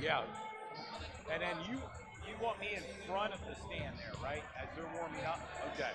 Yeah. And then you want me in front of the stand there, right? As they're warming up? Okay.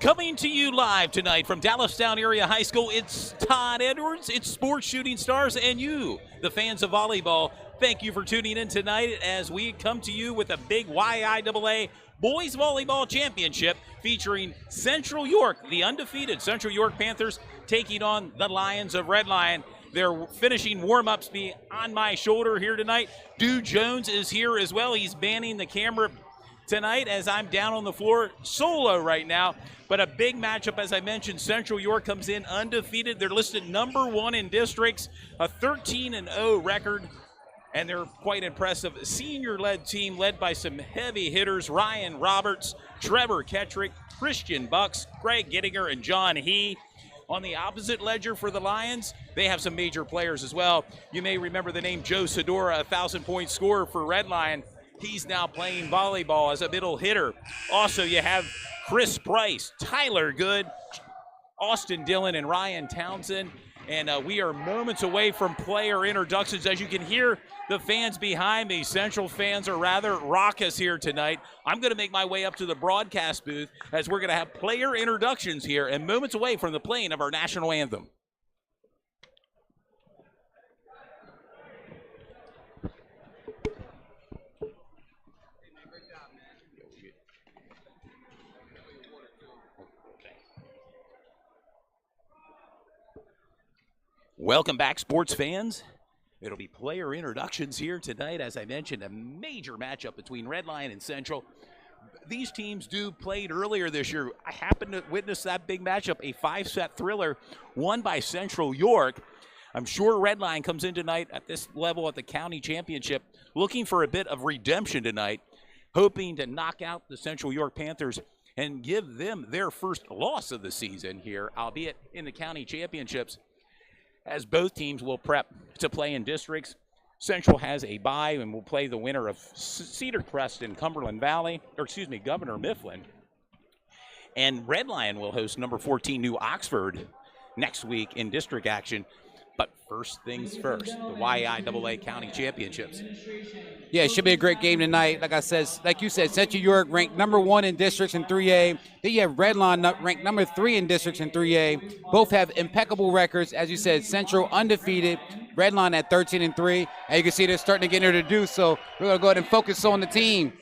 Coming to you live tonight from Dallastown Area High School, it's Todd Edwards, it's Sports Shooting Stars, and you, the fans of volleyball. Thank you for tuning in tonight as we come to you with a big YAIAA Boys Volleyball Championship featuring Central York, the undefeated Central York Panthers, taking on the Lions of Red Lion. They're finishing warm-ups on my shoulder here tonight. Dude Jones is here as well. He's manning the camera tonight as I'm down on the floor solo right now. But a big matchup, as I mentioned. Central York comes in undefeated. They're listed number 1 in districts, a 13-0 record, and they're quite impressive. Senior-led team led by some heavy hitters: Ryan Roberts, Trevor Kettrick, Christian Bucks, Greg Gittinger, and John He. On the opposite ledger for the Lions, they have some major players as well. You may remember the name Joe Sedora, a 1,000-point scorer for Red Lion. He's now playing volleyball as a middle hitter. Also, you have Chris Price, Tyler Good, Austin Dillon, and Ryan Townsend. And we are moments away from player introductions. As you can hear the fans behind me, Central fans are rather raucous here tonight. I'm going to make my way up to the broadcast booth as we're going to have player introductions here and moments away from the playing of our national anthem. Welcome back, sports fans. It'll be player introductions here tonight. As I mentioned, a major matchup between Red Lion and Central. These teams played earlier this year. I happened to witness that big matchup, a 5-set thriller won by Central York. I'm sure Red Lion comes in tonight at this level at the county championship looking for a bit of redemption tonight, hoping to knock out the Central York Panthers and give them their first loss of the season here, albeit in the county championships, as both teams will prep to play in districts. Central has a bye and will play the winner of Cedar Crest and Governor Mifflin. And Red Lion will host number 14 New Oxford next week in district action. But first things first, the YAIAA County Championships. Yeah, it should be a great game tonight. Like I said, like you said, Central York ranked #1 in districts in 3A. Then you have Redline ranked #3 in districts in 3A. Both have impeccable records. As you said, Central undefeated, Redline at 13-3. And you can see they're starting to get introduced. So we're going to go ahead and focus on the team.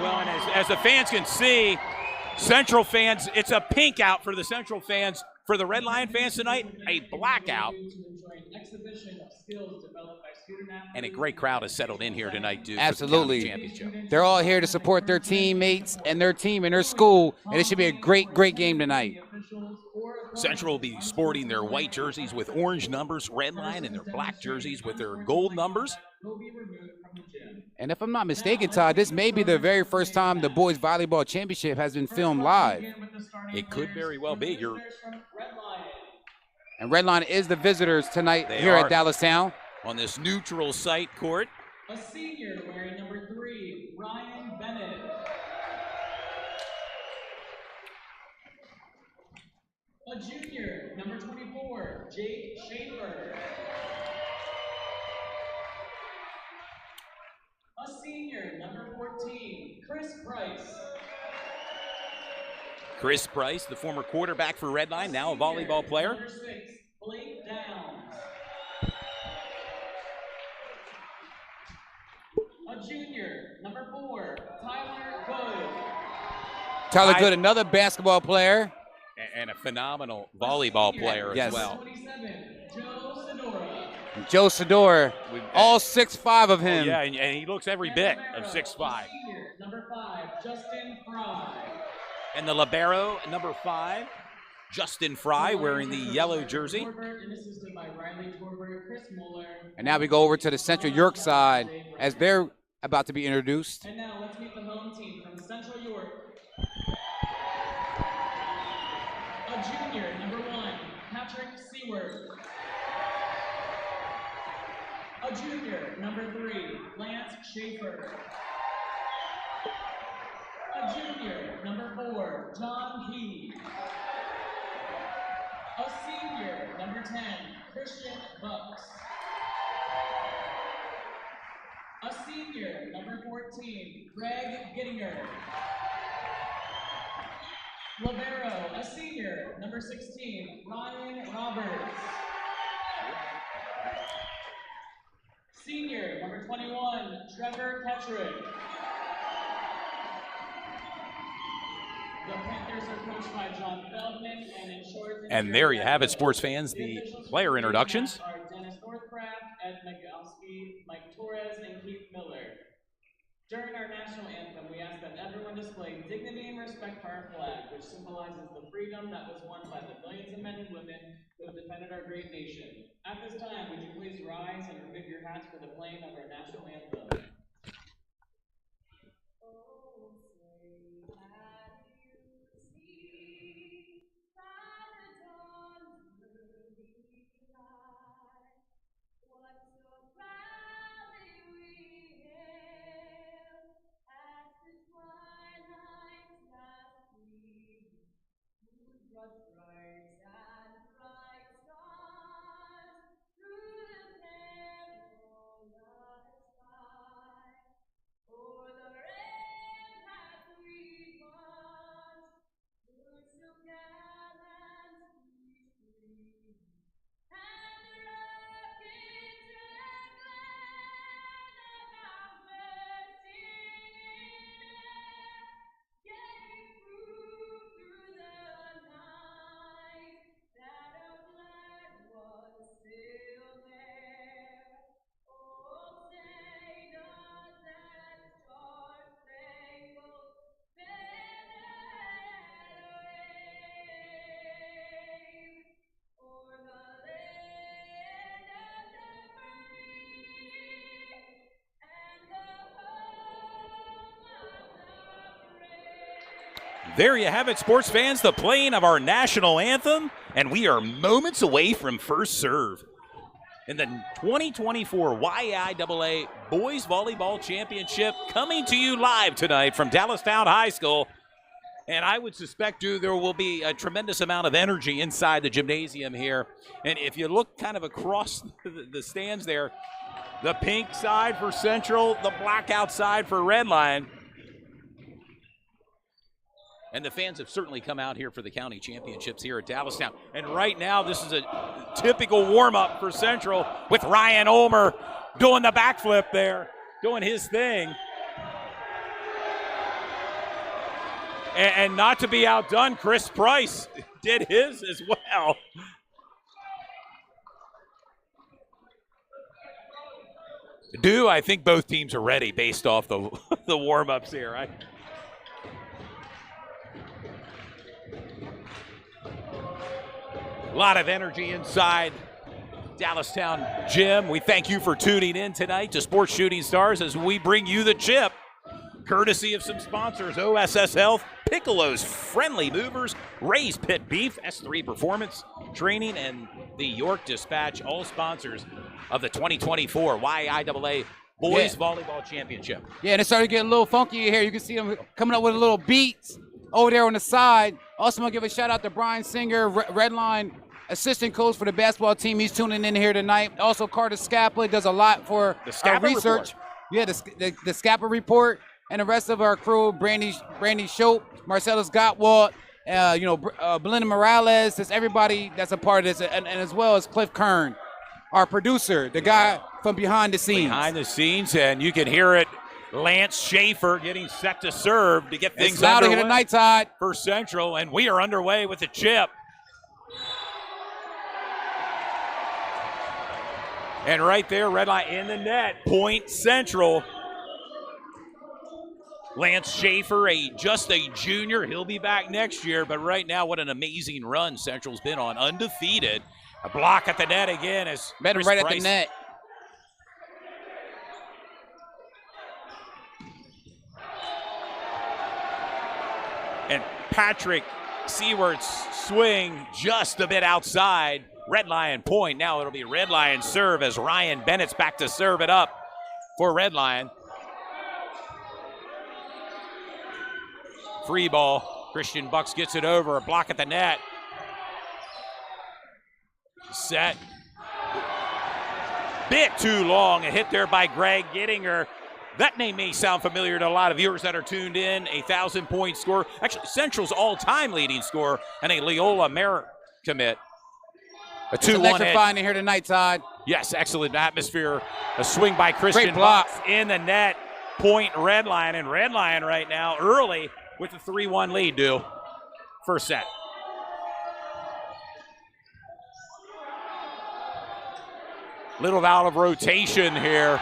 Well, and as the fans can see, Central fans, it's a pink out for the Central fans. For the Red Lion fans tonight, a blackout. And a great crowd has settled in here tonight, dude. Absolutely. For the county championship. They're all here to support their teammates and their team and their school, and it should be a great, great game tonight. Central will be sporting their white jerseys with orange numbers, Red Lion, and their black jerseys with their gold numbers. And if I'm not mistaken, Todd, this may be the very first time the boys volleyball championship has been filmed live. It could very well be. And Redline is the visitors tonight here at Dallastown. On this neutral site court. A senior wearing #3, Ryan Bennett. A junior, #24, Jake Schaefer. A senior, #14, Chris Price. Chris Price, the former quarterback for Redline, now a volleyball player. #6, Blake Downs. A junior, #4, Tyler Good. Tyler Good, another basketball player. And a phenomenal volleyball player as well. 27, Joe Sedora. Joe Sedora, all 6'5" of him. Oh, yeah, and he looks every bit of 6'5". Senior, #5, Justin Fry. And the libero, #5, Justin Fry, wearing the yellow jersey. And now we go over to the Central York side as they're about to be introduced. And now let's meet the home team from Central York. A junior, #1, Patrick Seward. A junior, #3, Lance Schaefer. A junior, #4, John Key. A senior, #10, Christian Bucks. A senior, #14, Greg Gittinger. Libero, a senior, #16, Ryan Roberts. Senior, #21, Trevor Ketrick. The Panthers are coached by John Feldman, and in short. And there you have it, sports fans, the player introductions. Are Dennis Northcraft, Ed Nagowski, Mike Torres, and Keith Miller. During our national anthem, we ask that everyone display dignity and respect for our flag, which symbolizes the freedom that was won by the millions of men and women who have defended our great nation. At this time, would you please rise and remove your hats for the playing of our national anthem? There you have it, sports fans, the playing of our national anthem, and we are moments away from first serve in the 2024 YAIAA Boys Volleyball Championship, coming to you live tonight from Dallastown High School. And I would suspect, there will be a tremendous amount of energy inside the gymnasium here. And if you look kind of across the stands there, the pink side for Central, the black outside for Redline. And the fans have certainly come out here for the county championships here at Dallastown. And right now, this is a typical warm-up for Central with Ryan Ulmer doing the backflip there, doing his thing. And not to be outdone, Chris Price did his as well. I think both teams are ready based off the warm-ups here. A lot of energy inside Dallastown Gym. We thank you for tuning in tonight to Sports Shooting Stars as we bring you the chip, courtesy of some sponsors: OSS Health, Piccolo's Friendly Movers, Ray's Pit Beef, S3 Performance Training, and the York Dispatch, all sponsors of the 2024 YAIAA Boys Volleyball Championship. Yeah, and it started getting a little funky here. You can see them coming up with a little beats over there on the side. Also want to give a shout out to Brian Singer, Redline assistant coach for the basketball team. He's tuning in here tonight. Also Carter Scappa does a lot for the Scappa research. Report. Yeah, the Scappa report. And the rest of our crew: Brandy Shope, Marcellus Gottwald, Belinda Morales. There's everybody that's a part of this, and as well as Cliff Kern, our producer, the guy from behind the scenes. Behind the scenes, and you can hear it. Lance Schaefer getting set to serve to get things it's loud underway here tonight, Todd. For Central, and we are underway with the chip. And right there, Redline in the net, point Central. Lance Schaefer, just a junior. He'll be back next year, but right now, what an amazing run Central's been on. Undefeated. A block at the net again as better right at the net. And Patrick Seawart's swing just a bit outside. Redline point. Now it'll be Redline serve as Ryan Bennett's back to serve it up for Redline. Free ball. Christian Bucks gets it over. A block at the net. Set. Bit too long. A hit there by Greg Gettinger. That name may sound familiar to a lot of viewers that are tuned in. A 1,000-point score. Actually, Central's all-time leading scorer and a Leola Merritt commit. A 2-1 electrifying in here tonight, Todd. Yes, excellent atmosphere. A swing by Christian Bucks in the net. Point Redline, and Redline right now early with a 3-1 lead, first set. Little out of rotation here.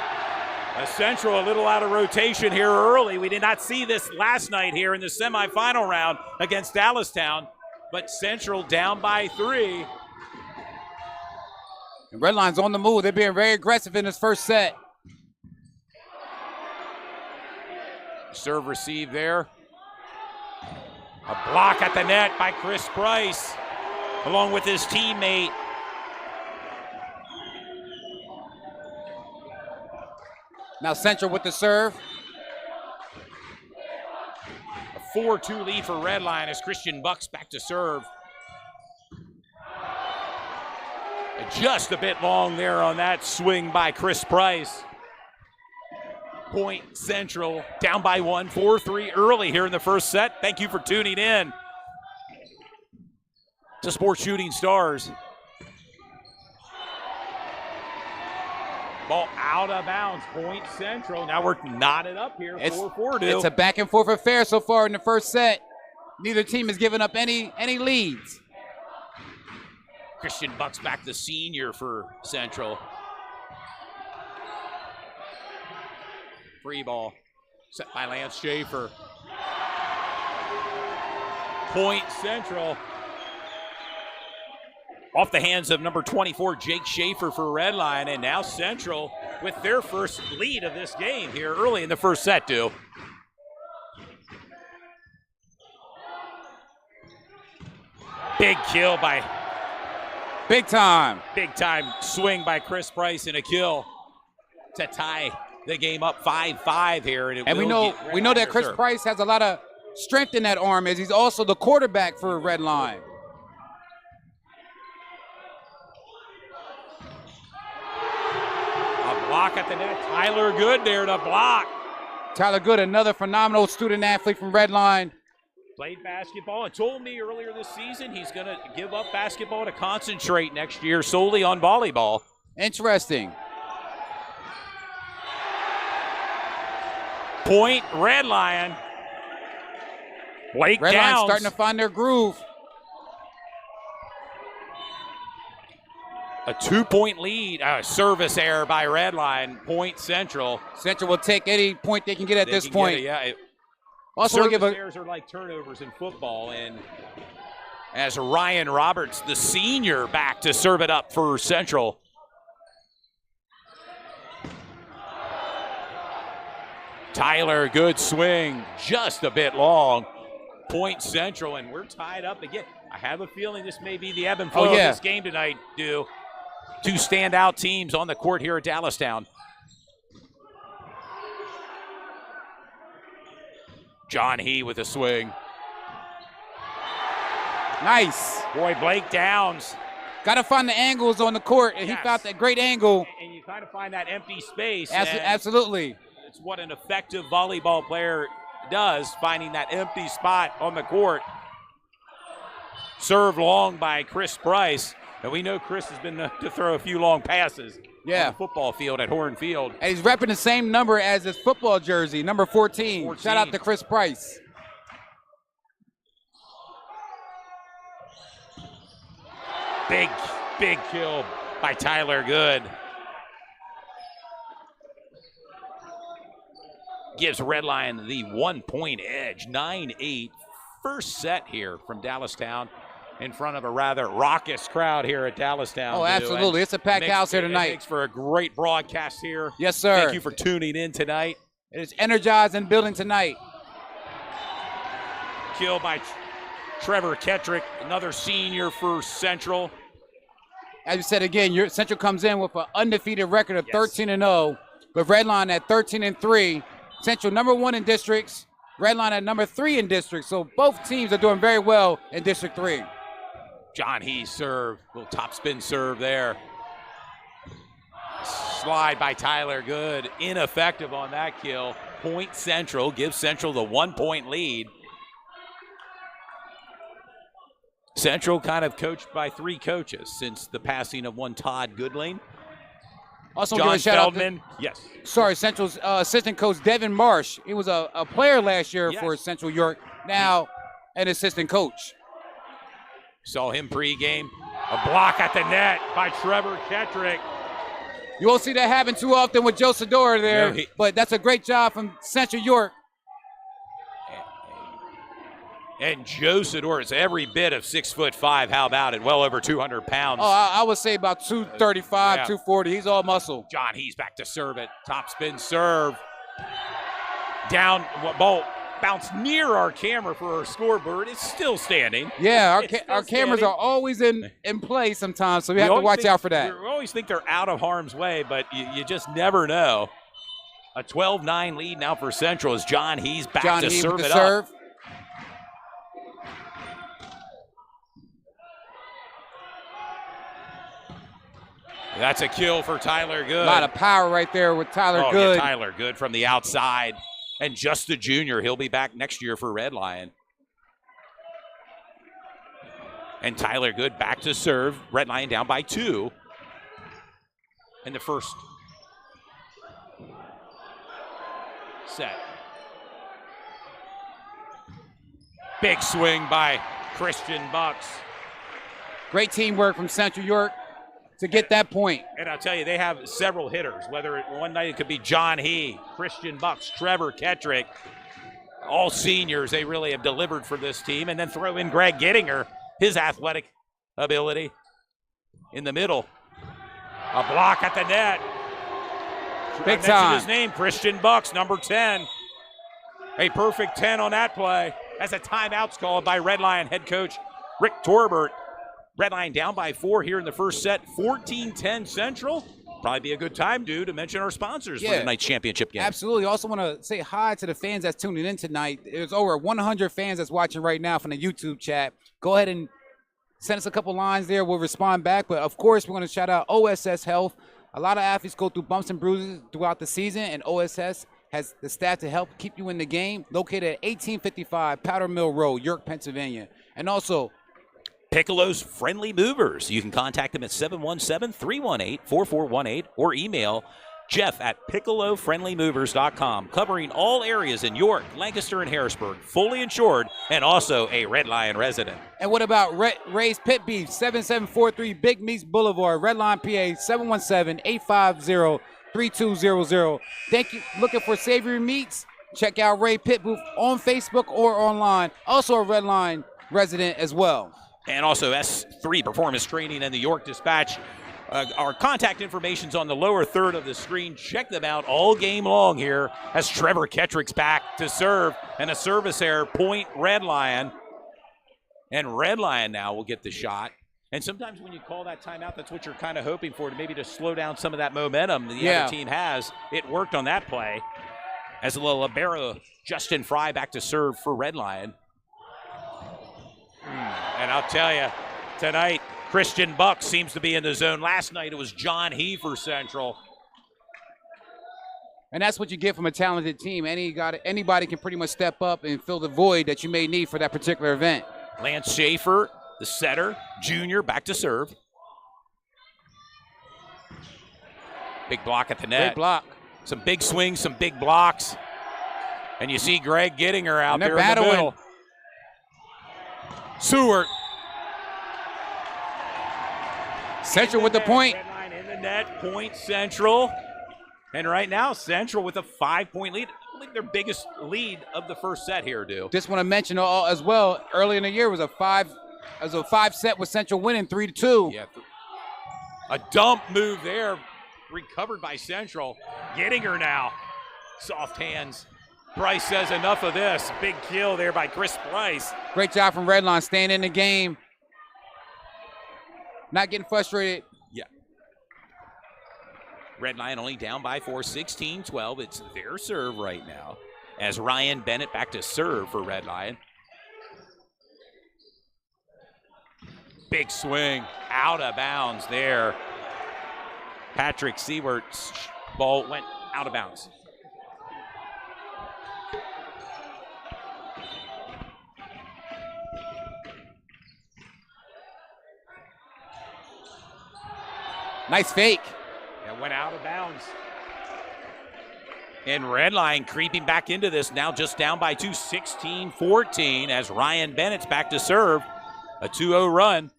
Central a little out of rotation here early. We did not see this last night here in the semifinal round against Dallastown, but Central down by 3. And Redline's on the move. They're being very aggressive in this first set. Serve receive there. A block at the net by Chris Price, along with his teammate. Now Central with the serve. A 4-2 lead for Redline as Christian Bucks back to serve. Just a bit long there on that swing by Chris Price. Point Central down by 1, 4-3 early here in the first set. Thank you for tuning in to Sports Shooting Stars. Ball out of bounds, point Central. Now we're knotted up here, 4-4. It's a back and forth affair so far in the first set. Neither team has given up any leads. Christian Bucks back, the senior for Central. Free ball set by Lance Schaefer. Point Central. Off the hands of number 24, Jake Schaefer for Redline, and now Central with their first lead of this game here early in the first set, Big kill by... Big time swing by Chris Price and a kill to tie the game up 5-5 here. And we know that Chris Price has a lot of strength in that arm as he's also the quarterback for Redline. A block at the net. Tyler Good there to block. Tyler Good, another phenomenal student athlete from Redline. Played basketball and told me earlier this season he's going to give up basketball to concentrate next year solely on volleyball. Interesting. Point, Redline. Blake Redline Downs starting to find their groove. A 2-point lead. Service error by Redline. Point Central. Central will take any point they can get at this point. Also, we'll service give errors are like turnovers in football, and as Ryan Roberts, the senior, back to serve it up for Central. Tyler, good swing, just a bit long. Point Central, and we're tied up again. I have a feeling this may be the ebb and flow of this game tonight, Dew. Two standout teams on the court here at Dallastown. John He with a swing. Nice. Boy, Blake Downs. Got to find the angles on the court, and he found that great angle. And you kind of find that empty space. Absolutely. It's what an effective volleyball player does, finding that empty spot on the court. Served long by Chris Price. And we know Chris has been known to throw a few long passes on the football field at Horn Field. And he's repping the same number as his football jersey, number 14. Shout out to Chris Price. Big kill by Tyler Good. Gives Redline the 1-point edge, 9-8. First set here from Dallastown in front of a rather raucous crowd here at Dallastown. Oh, absolutely. It's a packed house here tonight. It makes for a great broadcast here. Yes, sir. Thank you for tuning in tonight. It is energized and building tonight. Kill by Trevor Kettrick, another senior for Central. As you said again, Central comes in with an undefeated record of 13-0, but Redline at 13-3. Central number 1 in districts, Redline at number 3 in districts. So both teams are doing very well in District 3. John He serve, little top spin serve there. Slide by Tyler Good, ineffective on that kill. Point Central, gives Central the 1-point lead. Central kind of coached by 3 coaches since the passing of one Todd Goodling. Also, John give a shout Feldman. Central's assistant coach Devin Marsh. He was a player last year for Central York, now an assistant coach. Saw him pregame. A block at the net by Trevor Kettrick. You won't see that happen too often with Joe Sidora there, but that's a great job from Central York. And Joe Sidora is every bit of 6'5". How about it? Well over 200 pounds. Oh, I would say about 235, 240. He's all muscle. John He's back to serve it. Top spin serve. Down, ball bounced near our camera for our scoreboard. It's still standing. Yeah, our cameras are always in play sometimes, so we have to watch out for that. We always think they're out of harm's way, but you just never know. A 12-9 lead now for Central as John He's back to serve it up. That's a kill for Tyler Good. A lot of power right there with Tyler Good. Yeah, Tyler Good from the outside. And just a junior. He'll be back next year for Redline. And Tyler Good back to serve. Redline down by 2 in the first set. Big swing by Christian Bucks. Great teamwork from Central York to get that point. And I'll tell you, they have several hitters. Whether one night it could be John He, Christian Bucks, Trevor Kettrick, all seniors. They really have delivered for this team. And then throw in Greg Gettinger, his athletic ability in the middle. A block at the net. Big I time. mentioned his name, Christian Bucks, number 10. A perfect 10 on that play. As a timeout's called by Redline head coach Rick Torbert. Redline down by 4 here in the first set. 14-10 Central. Probably be a good time, dude, to mention our sponsors for tonight's championship game. Absolutely. Also want to say hi to the fans that's tuning in tonight. There's over 100 fans that's watching right now from the YouTube chat. Go ahead and send us a couple lines there. We'll respond back. But, of course, we're going to shout out OSS Health. A lot of athletes go through bumps and bruises throughout the season, and OSS has the staff to help keep you in the game. Located at 1855 Powder Mill Road, York, Pennsylvania. And also, Piccolo's Friendly Movers. You can contact them at 717-318-4418 or email Jeff at PiccoloFriendlyMovers.com, covering all areas in York, Lancaster, and Harrisburg, fully insured, and also a Red Lion resident. and what about Ray's Pit Beef, 7743 Big Meats Boulevard, Red Line, PA, 717-850-3200. Thank you. Looking for savory meats? Check out Ray Pit Booth on Facebook or online. Also a Red Line resident as well. And also S3 Performance Training and the York Dispatch. Our contact information's on the lower third of the screen. Check them out all game long here as Trevor Kettrick's back to serve. And a service error, point Red Lion. And Red Lion now will get the shot. And sometimes when you call that timeout, that's what you're kind of hoping for, to maybe to slow down some of that momentum the other team has. It worked on that play. As a little libero, Justin Fry back to serve for Red Lion. And I'll tell you, tonight, Christian Buck seems to be in the zone. Last night, it was John He for Central. And that's what you get from a talented team. Anybody can pretty much step up and fill the void that you may need for that particular event. Lance Schaefer, the setter, junior, back to serve. Big block at the net. Big block. Some big swings, some big blocks. And you see Greg Gettinger out there battling. in the middle. Seward. Central with the point. Red Line in the net, point Central. And right now, Central with a 5-point lead. I believe their biggest lead of the first set here, dude. Just want to mention as well, early in the year was a five set with Central winning 3-2. Yeah. A dump move there, recovered by Central. Gettinger now. Soft hands. Bryce says enough of this. Big kill there by Chris Bryce. Great job from Redline, staying in the game. Not getting frustrated. Yeah. Red Lion only down by 4, 16-12. It's their serve right now. As Ryan Bennett back to serve for Red Lion. Big swing, out of bounds there. Patrick Siewert's ball went out of bounds. Nice fake. It went out of bounds. And Red Line creeping back into this, now just down by 2, 16-14, as Ryan Bennett's back to serve. A 2-0 run.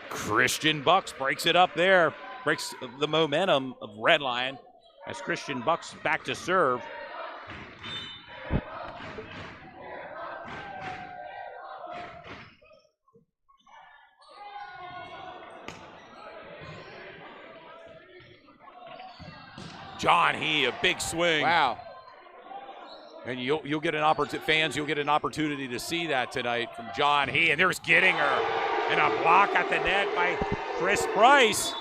Christian Bucks breaks it up there. Breaks the momentum of Red Lion as Christian Bucks back to serve. John He, a big swing. Wow. And you'll get an opportunity, fans, you'll get an opportunity to see that tonight from John He. And there's Gettinger. And a block at the net by Chris Price.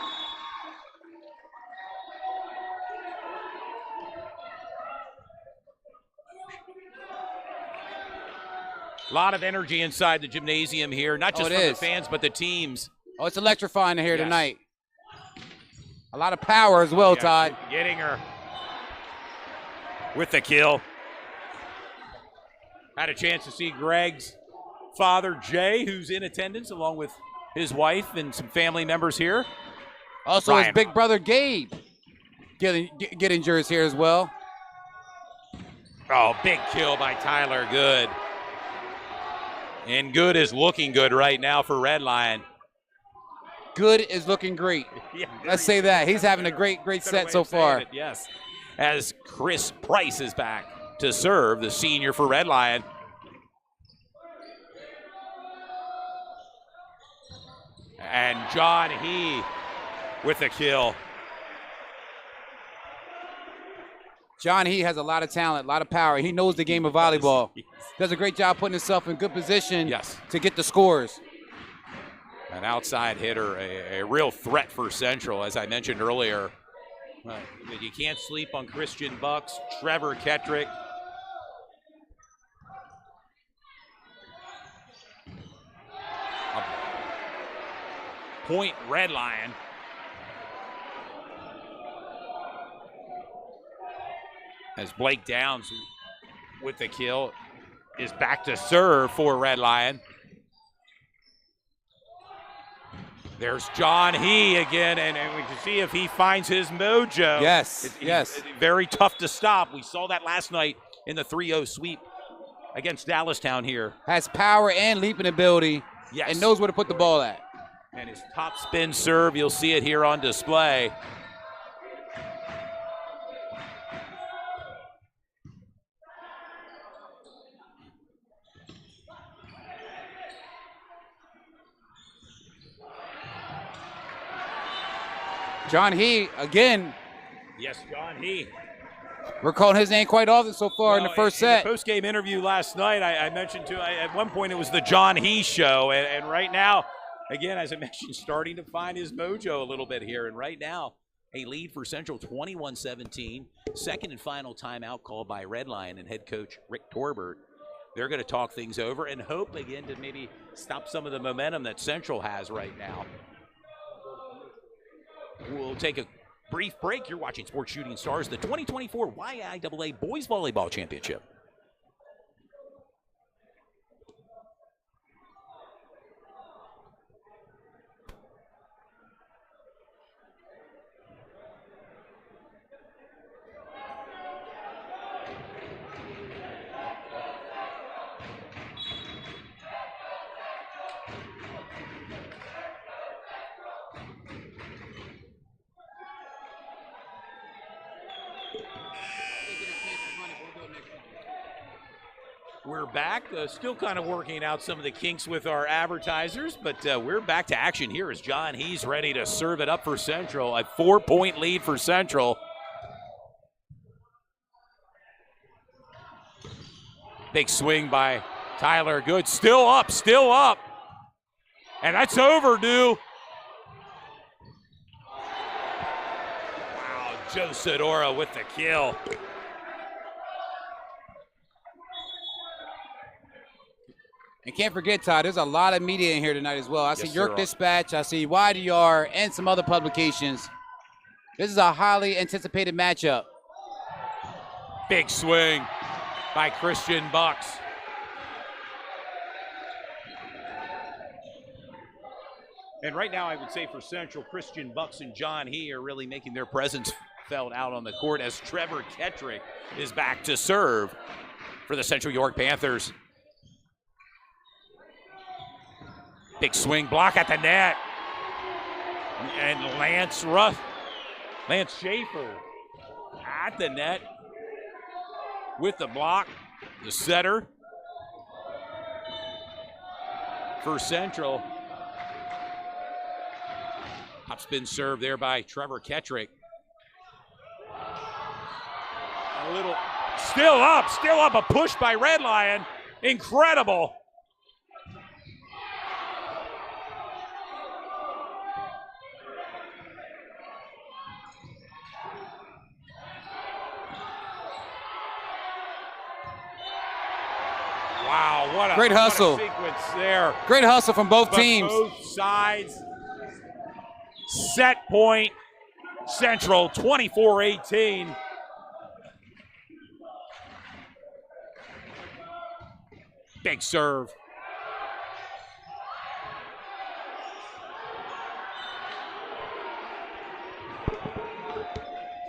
A lot of energy inside the gymnasium here, not just from the fans, but the teams. Oh, it's electrifying here tonight. A lot of power as well, Todd. Gettinger with the kill. Had a chance to see Greg's father, Jay, who's in attendance, along with his wife and some family members here. Also, Ryan. his big brother, Gabe, Gettinger is here as well. Oh, big kill by Tyler Good. And Good is looking good right now for Red Lion. Good is looking great. Yeah, let's say that. He's having a great set so far. Yes. As Chris Price is back to serve, the senior for Red Lion. And John He with the kill. John He has a lot of talent, a lot of power. He knows the game of volleyball. Yes. Does a great job putting himself in good position Yes. to get the scores. An outside hitter, a real threat for Central, as I mentioned earlier. You can't sleep on Christian Bucks, Trevor Kettrick. Point Red Lion. As Blake Downs with the kill is back to serve for Red Lion. There's John He again, and we can see if he finds his mojo. Yes, It's very tough to stop. We saw that last night in the 3-0 sweep against Dallastown here. Has power and leaping ability. Yes. And knows where to put the ball at. And his top spin serve, you'll see it here on display. John He, again. Yes, John He. We're calling his name quite often so far in the first set. In the post-game interview last night, I mentioned at one point it was the John He show. And right now, again, as I mentioned, starting to find his mojo a little bit here. And right now, a lead for Central, 21-17. Second and final timeout called by Red Lion and head coach Rick Torbert. They're going to talk things over and hope again to maybe stop some of the momentum that Central has right now. We'll take a brief break. You're watching Sports Shooting Stars, the 2024 YAIAA Boys Volleyball Championship. We're back, still kind of working out some of the kinks with our advertisers, but we're back to action here as John He's ready to serve it up for Central. A 4-point lead for Central. Big swing by Tyler Good. Still up, still up. And that's overdue. Wow, Joe Sidora with the kill. And can't forget, Todd, there's a lot of media in here tonight as well. I see Yes, York Dispatch, I see YDR, and some other publications. This is a highly anticipated matchup. Big swing by Christian Bucks. And right now, I would say for Central, Christian Bucks and John He are really making their presence felt out on the court as Trevor Kettrick is back to serve for the Central York Panthers. Big swing, block at the net. And Lance Schaefer at the net with the block, the setter for Central. Topspin serve there by Trevor Kettrick. A little, still up, a push by Red Lion. Incredible. Wow, what a great hustle. What a sequence there. Great hustle from both teams. Both sides. Set point. Central 24-18. Big serve.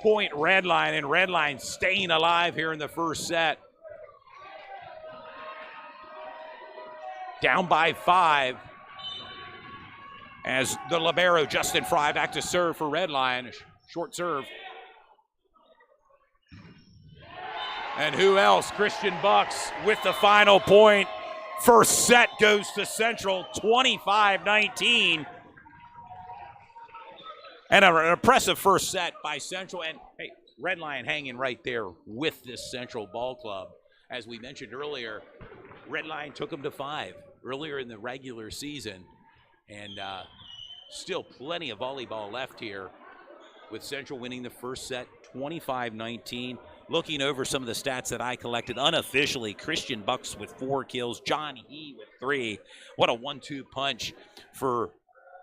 Point Red Line, and Red Line staying alive here in the first set. Down by 5 as the libero Justin Fry back to serve for Red Lion. Short serve. And who else? Christian Bucks with the final point. First set goes to Central, 25-19. And an impressive first set by Central. And hey, Red Lion hanging right there with this Central ball club. As we mentioned earlier, Red Lion took them to 5 earlier in the regular season. And still plenty of volleyball left here, with Central winning the first set 25-19. Looking over some of the stats that I collected unofficially, Christian Bucks with 4 kills, John E with 3. What a 1-2 punch for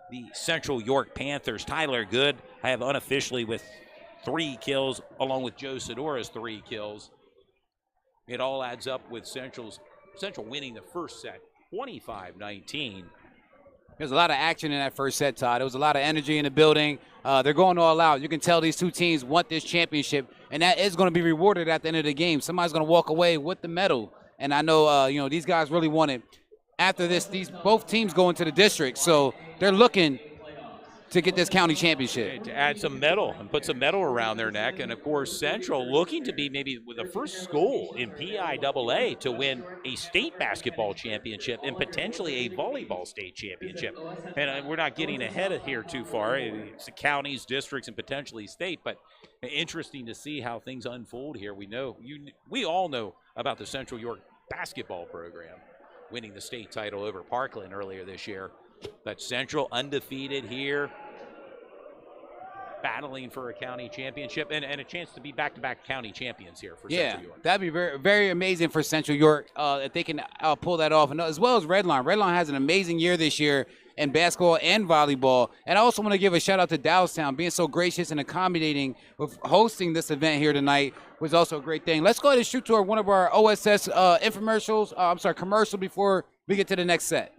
the Central York Panthers. Tyler Good, I have unofficially with 3 kills, along with Joe Sidora's 3 kills. It all adds up with Central winning the first set 25-19. There's a lot of action in that first set, Todd. There was a lot of energy in the building. They're going all out. You can tell these two teams want this championship, and that is going to be rewarded at the end of the game. Somebody's going to walk away with the medal, and I know these guys really want it. After this, both teams go into the district, so they're looking to get this county championship. To add some medal and put some medal around their neck. And, of course, Central looking to be maybe the first school in PIAA to win a state basketball championship and potentially a volleyball state championship. And we're not getting ahead of here too far. It's the counties, districts, and potentially state. But interesting to see how things unfold here. We all know about the Central York basketball program winning the state title over Parkland earlier this year. But Central undefeated here, battling for a county championship and a chance to be back-to-back county champions here for Central York. That'd be very, very amazing for Central York if they can pull that off, and as well as Redline. Redline has an amazing year this year in basketball and volleyball. And I also want to give a shout-out to Dallastown being so gracious and accommodating with hosting this event here tonight was also a great thing. Let's go ahead and shoot to one of our OSS commercial before we get to the next set.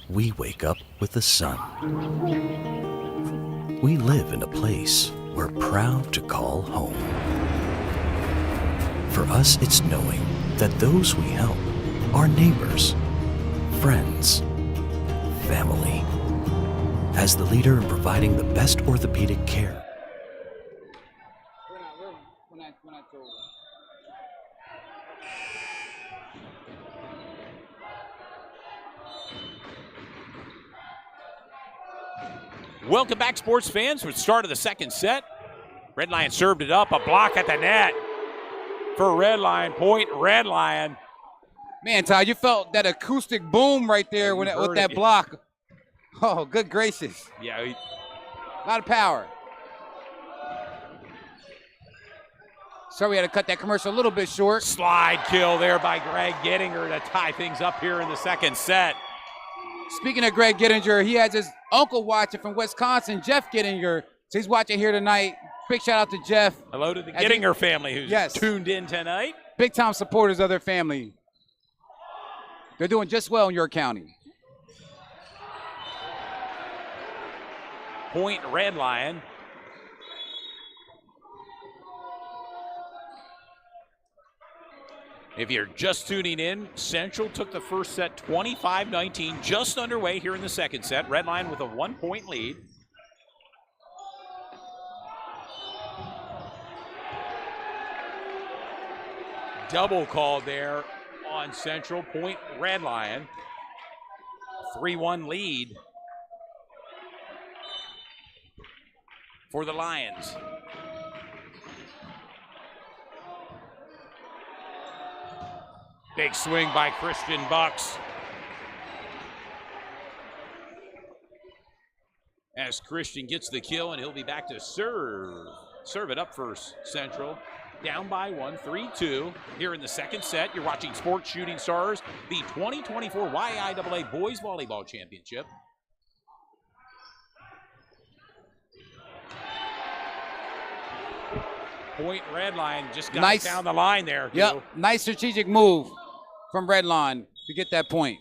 We wake up with the sun. We live in a place we're proud to call home. For us, it's knowing that those we help are neighbors, friends, family. As the leader in providing the best orthopedic care, Welcome back, sports fans, with the start of the second set. Red Lion served it up, a block at the net for Red Lion. Point, Red Lion. Man, Todd, you felt that acoustic boom right there with that block. Oh, good gracious. Yeah. A lot of power. So we had to cut that commercial a little bit short. Slide kill there by Greg Gettinger to tie things up here in the second set. Speaking of Greg Gettinger, he has his uncle watching from Wisconsin, Jeff Gettinger. So he's watching here tonight. Big shout out to Jeff. Hello to the Gettinger family who's tuned in tonight. Big time supporters of their family. They're doing just well in York County. Point, Red Lion. If you're just tuning in, Central took the first set 25-19, just underway here in the second set. Red Lion with a 1-point lead. Double called there on Central. Point, Red Lion. 3-1 lead for the Lions. Big swing by Christian Bucks. As Christian gets the kill, and he'll be back to serve. Serve it up for Central. Down by 1, 3-2. Here in the second set, you're watching Sports Shooting Stars, the 2024 YAIAA Boys Volleyball Championship. Point, Red Lion just got down the line there. Yep, nice strategic move from Red Lion to get that point.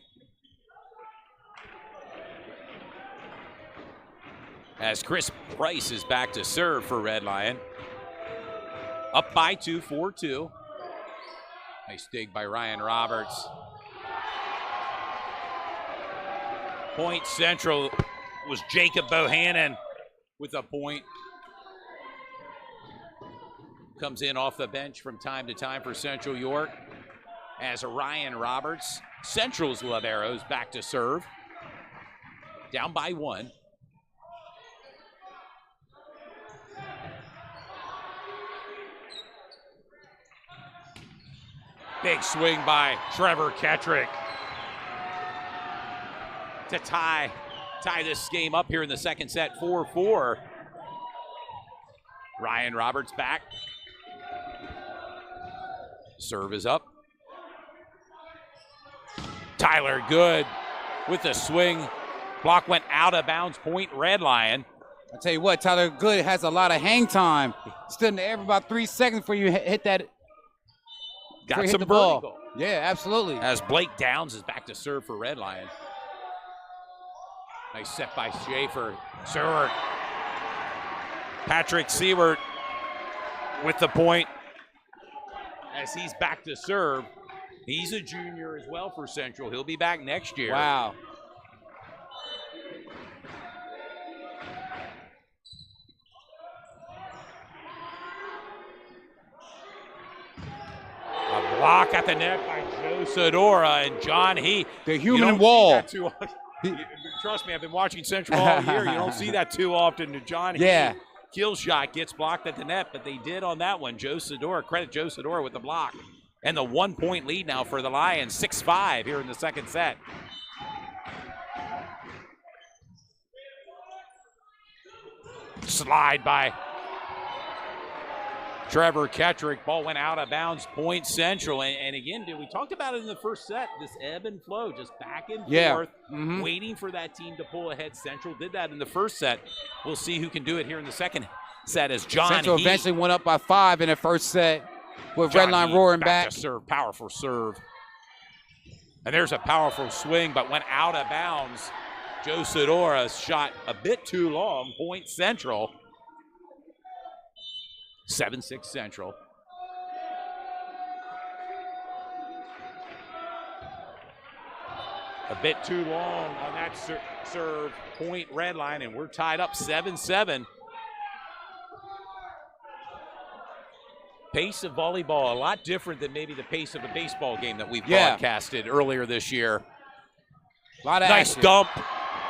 As Chris Price is back to serve for Red Lion. Up by 2, 4-2. Nice dig by Ryan Roberts. Point, Central was Jacob Bohannon with a point. comes in off the bench from time to time for Central York. As Ryan Roberts, Central's Liberos, back to serve. Down by 1. Big swing by Trevor Kettrick to tie this game up here in the second set, 4-4. Ryan Roberts back. Serve is up. Tyler Good with the swing. Block went out of bounds, point Red Lion. I tell you what, Tyler Good has a lot of hang time. Stood in the air for about 3 seconds before you hit that. Got hit some the ball. vertical. Yeah, absolutely. As Blake Downs is back to serve for Red Lion. Nice set by Schaefer. Seward. Patrick Seward with the point as he's back to serve. He's a junior as well for Central. He'll be back next year. Wow. A block at the net by Joe Sedora and John He. The human wall. Trust me, I've been watching Central all year. You don't see that too often. John He. Yeah. Kill shot gets blocked at the net, but they did on that one. Joe Sedora, credit Joe Sedora with the block. And the 1-point lead now for the Lions, 6-5 here in the second set. Slide by Trevor Kettrick. Ball went out of bounds, point Central. And again, we talked about it in the first set, this ebb and flow, just back and forth, waiting for that team to pull ahead. Central did that in the first set. We'll see who can do it here in the second set as John Central He eventually went up by 5 in the first set with John Redline He roaring back back. to serve, powerful serve. And there's a powerful swing, but went out of bounds. Joe Sedora shot a bit too long, point Central. 7-6 Central. A bit too long on that serve, point Red Line, and we're tied up 7-7. Pace of volleyball, a lot different than maybe the pace of a baseball game that we've broadcasted earlier this year. A lot of nice action. dump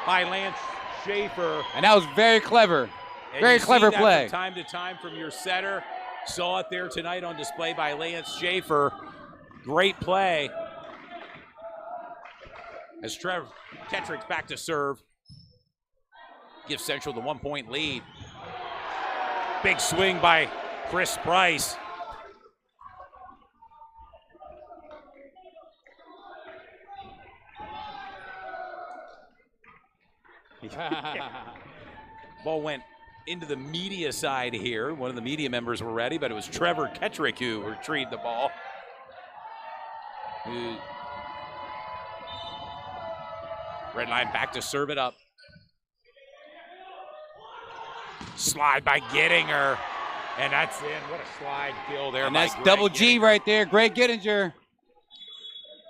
by Lance Schaefer. And that was very clever. And very you see clever that play. From time to time from your setter. Saw it there tonight on display by Lance Schaefer. Great play. As Trevor Kettrick's back to serve. Gives Central the 1-point lead. Big swing by Chris Price. Ball went into the media side here. One of the media members were ready, but it was Trevor Kettrick who retrieved the ball. Red Line back to serve it up. Slide by Gettinger. And that's in. What a slide kill there. And by that's Greg double G Gettinger. right there. Greg Gettinger.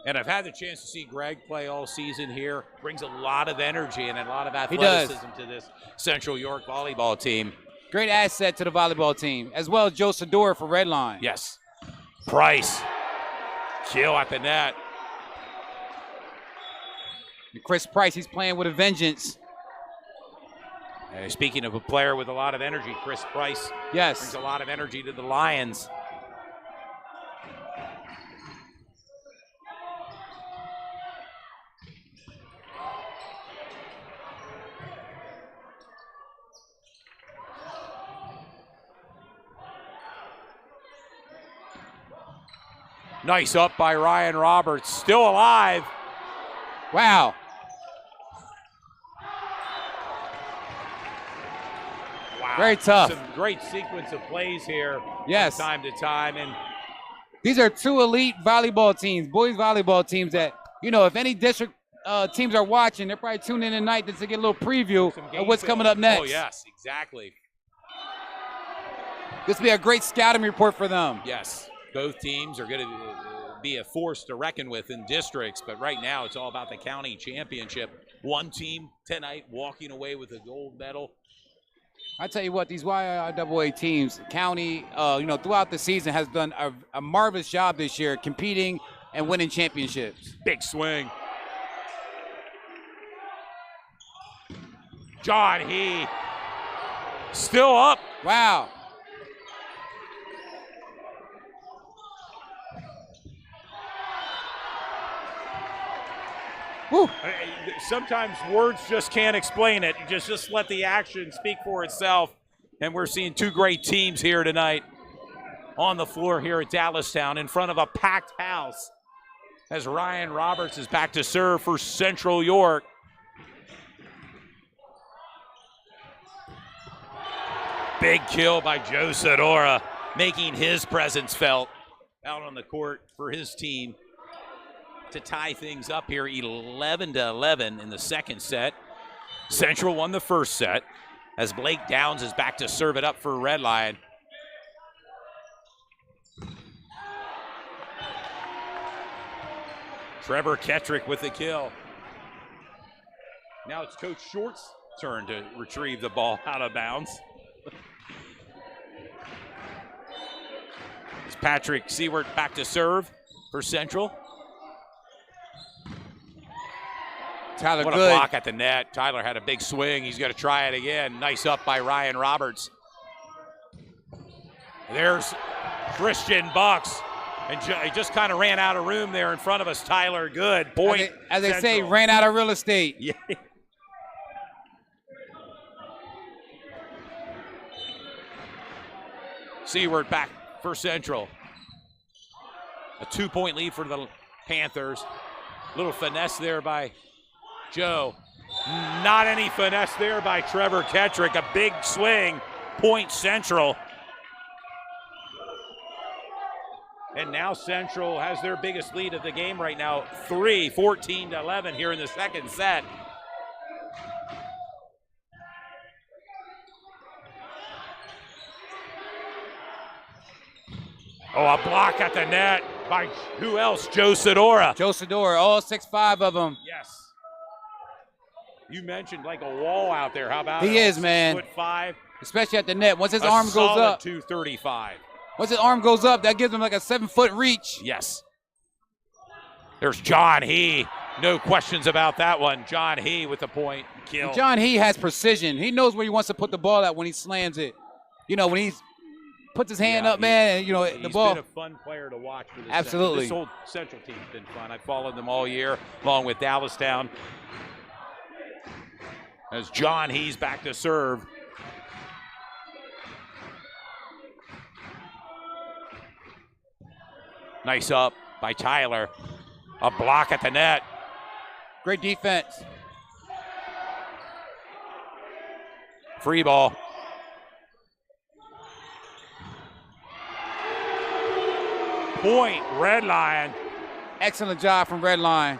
And I've had the chance to see Greg play all season here. Brings a lot of energy and a lot of He does. athleticism to this Central York volleyball team. Great asset to the volleyball team, as well as Joe Sedora for Redline. Yes. Price. Kill at the net. And Chris Price, he's playing with a vengeance. Speaking of a player with a lot of energy, Chris Price Yes. brings a lot of energy to the Lions. Nice up by Ryan Roberts. Still alive. Wow. Wow. Very tough. Some great sequence of plays here. Yes. From time to time. And These are two elite volleyball teams, boys volleyball teams that, you know, if any district teams are watching, they're probably tuning in tonight just to get a little preview some of game what's film. coming up next. Oh, yes, exactly. This will be a great scouting report for them. Yes. Both teams are going to be a force to reckon with in districts, but right now it's all about the county championship. One team tonight walking away with a gold medal. I tell you what, these YAIA teams, County, throughout the season has done a marvelous job this year competing and winning championships. Big swing. John He still up. Wow. Woo. Sometimes words just can't explain it. Just let the action speak for itself. And we're seeing two great teams here tonight on the floor here at Dallastown in front of a packed house as Ryan Roberts is back to serve for Central York. Big kill by Joe Sedora, making his presence felt out on the court for his team to tie things up here 11-11 in the second set. Central won the first set as Blake Downs is back to serve it up for Red Lion. Trevor Kettrick with the kill. Now it's Coach Short's turn to retrieve the ball out of bounds. It's Patrick Seward back to serve for Central. Tyler What good. a block at the net. Tyler had a big swing. He's going to try it again. Nice up by Ryan Roberts. There's Christian Bucks. And he just kind of ran out of room there in front of us. Tyler good. Point. As they say, Central. ran out of real estate. Yeah. Seward back for Central. A 2-point lead for the Panthers. Little finesse there by Joe. Not any finesse there by Trevor Kettrick. A big swing. Point Central. And now Central has their biggest lead of the game right now. 14-11 here in the second set. Oh, a block at the net by who else? Joe Sedora. Joe Sedora, all 6'5" of them. Yes. You mentioned like a wall out there. How about He is, man. 6'5". Especially at the net. Once his A arm goes solid up. 235. Once his arm goes up, that gives him like a 7-foot reach. Yes. There's John He. No questions about that one. John He with the point kill. And John He has precision. He knows where he wants to put the ball at when he slams it. When he puts his hand up, man, and, the ball. He's been a fun player to watch for this. Absolutely. This whole Central team's been fun. I've followed them all year, along with Dallastown. As John He's back to serve. Nice up by Tyler. A block at the net. Great defense. Free ball. Point, Red Lion. Excellent job from Red Line.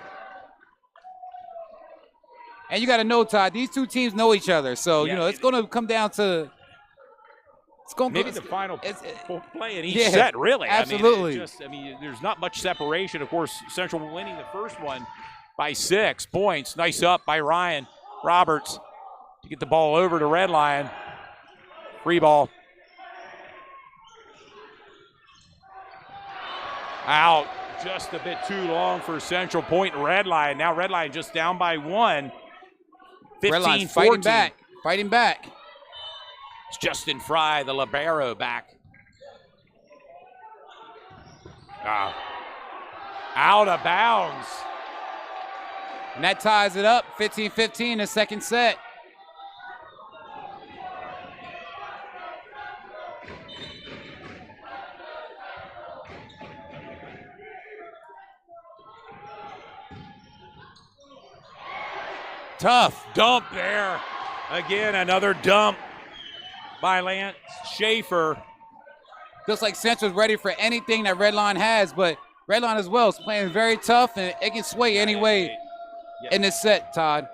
And you got to know, Todd, these two teams know each other. So, Yeah, it's going to come down to maybe the final play in each yeah, set, really. absolutely. There's not much separation. Of course, Central winning the first one by 6 points. Nice up by Ryan Roberts to get the ball over to Red Lion. Free ball. Out. Just a bit too long for Central. Point Red Lion. Now Red Lion just down by 1. 15-14. Fighting back. It's Justin Fry, the libero, back. Out of bounds. And that ties it up, 15-15 in the second set. Tough dump there. Again, another dump by Lance Schaefer. Feels like Central's ready for anything that Red Line has, but Red Line as well is playing very tough, and it can sway any way in this set, Todd.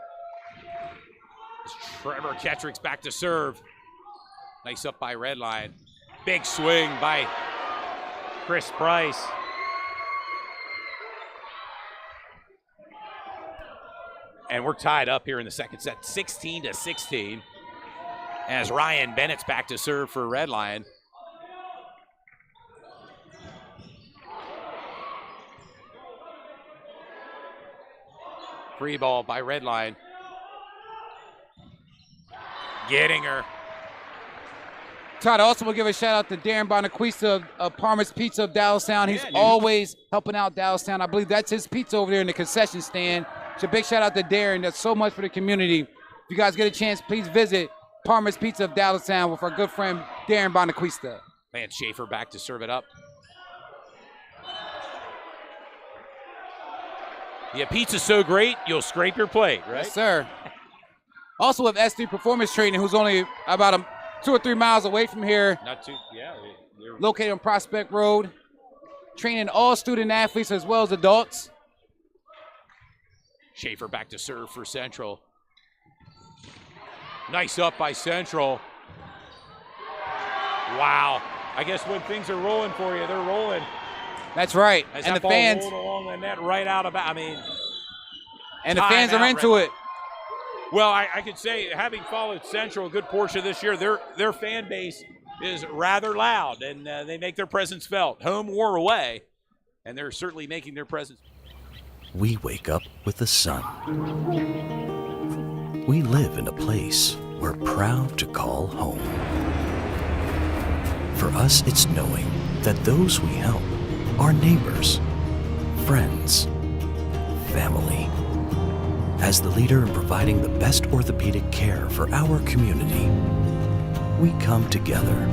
Trevor Kettrick's back to serve. Nice up by Red Line. Big swing by Chris Price. And we're tied up here in the second set, 16-16. as Ryan Bennett's back to serve for Redline. Free ball by Redline. Getting her. Todd, also will give a shout out to Darren Bonaquista of Parma's Pizza of Dallastown. He's always helping out Dallastown. I believe that's his pizza over there in the concession stand. So big shout out to Darren. That's so much for the community. If you guys get a chance, please visit Parma's Pizza of Dallastown with our good friend Darren Bonaquista. Lance Schaefer back to serve it up. Yeah, pizza's so great, you'll scrape your plate, right? Yes, sir. Also with S3 Performance Training, who's only about 2 or 3 miles away from here. Not too, yeah. Located on Prospect Road. Training all student athletes as well as adults. Schaefer back to serve for Central. Nice up by Central. Wow. I guess when things are rolling for you, they're rolling. That's right. As and that the ball fans rolled along the net right out of, and the fans are into it. Well, I could say, having followed Central a good portion of this year, their fan base is rather loud, and they make their presence felt, home or away, and they're certainly making their presence. We wake up with the sun. We live in a place we're proud to call home. For us, it's knowing that those we help are neighbors, friends, family. As the leader in providing the best orthopedic care for our community, we come together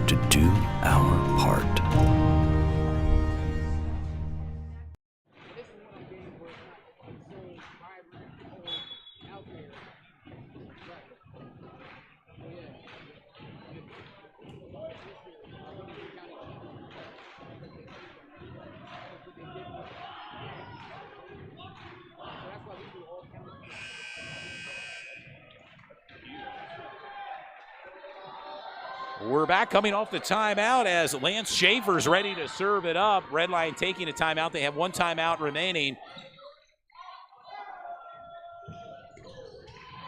to do our part. We're back coming off the timeout as Lance Schaefer's ready to serve it up. Redline taking a timeout. They have 1 timeout remaining.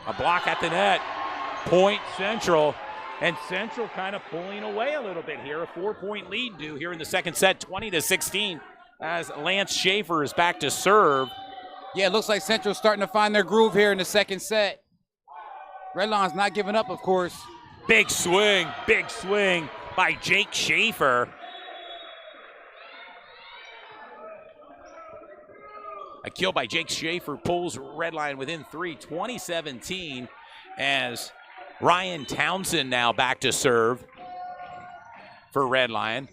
A block at the net. Point Central. And Central kind of pulling away a little bit here. A 4-point lead due here in the second set, 20-16, as Lance Schaefer is back to serve. Yeah, it looks like Central's starting to find their groove here in the second set. Redline's not giving up, of course. Big swing by Jake Schaefer. A kill by Jake Schaefer pulls Redline within 3, 20-17, as Ryan Townsend now back to serve for Redline.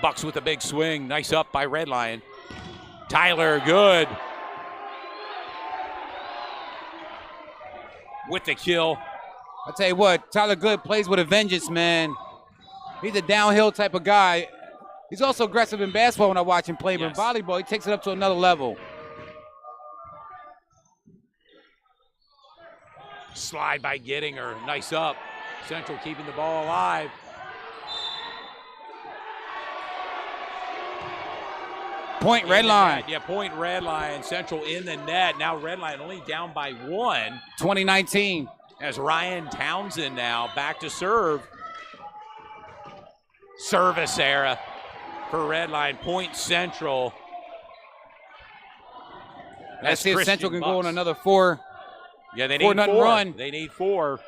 Bucks with a big swing. Nice up by Redline. Tyler Good with the kill. I'll tell you what, Tyler Good plays with a vengeance, man. He's a downhill type of guy. He's also aggressive in basketball when I watch him play, but in volleyball, he takes it up to another level. Slide by Gettinger. Nice up. Central keeping the ball alive. Point Redline. Yeah, point Redline. Central in the net. Now Redline only down by 1. 2019. As Ryan Townsend now back to serve. Service error for Redline. Point Central. Let's see if Central can go on another 4. Yeah, they need 4. Run. They need 4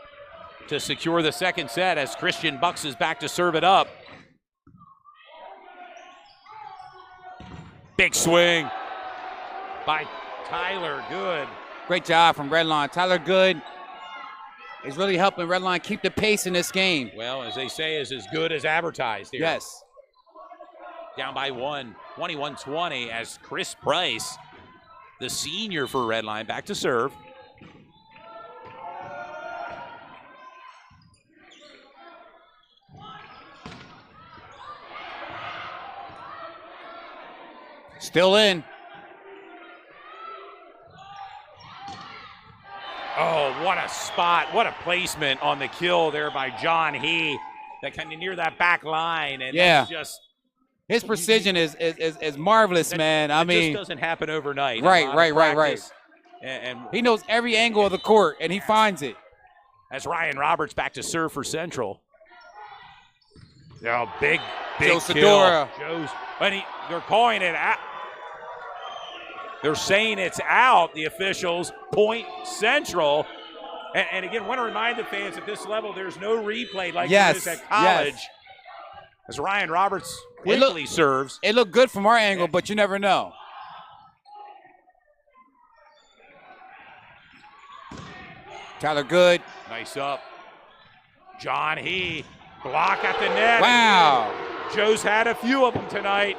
to secure the second set as Christian Bucks is back to serve it up. Big swing by Tyler Good. Great job from Redline. Tyler Good is really helping Redline keep the pace in this game. Well, as they say, is as good as advertised here. Yes. Down by 1, 21-20 as Chris Price, the senior for Redline, back to serve. Still in. Oh, what a spot. What a placement on the kill there by John He. That kind of near that back line. And yeah. That's just his precision is marvelous, man. I mean, just doesn't happen overnight. Right. And he knows every angle of the court, and he finds it. As Ryan Roberts back to serve for Central. Oh, big Joe kill. Sedora. They're calling it out. They're saying it's out, the officials. Point Central. And again, want to remind the fans at this level, there's no replay like there is at college. Yes. As Ryan Roberts quickly serves. It looked good from our angle, but you never know. Tyler Good. Nice up. John He. Block at the net. Wow. Joe's had a few of them tonight.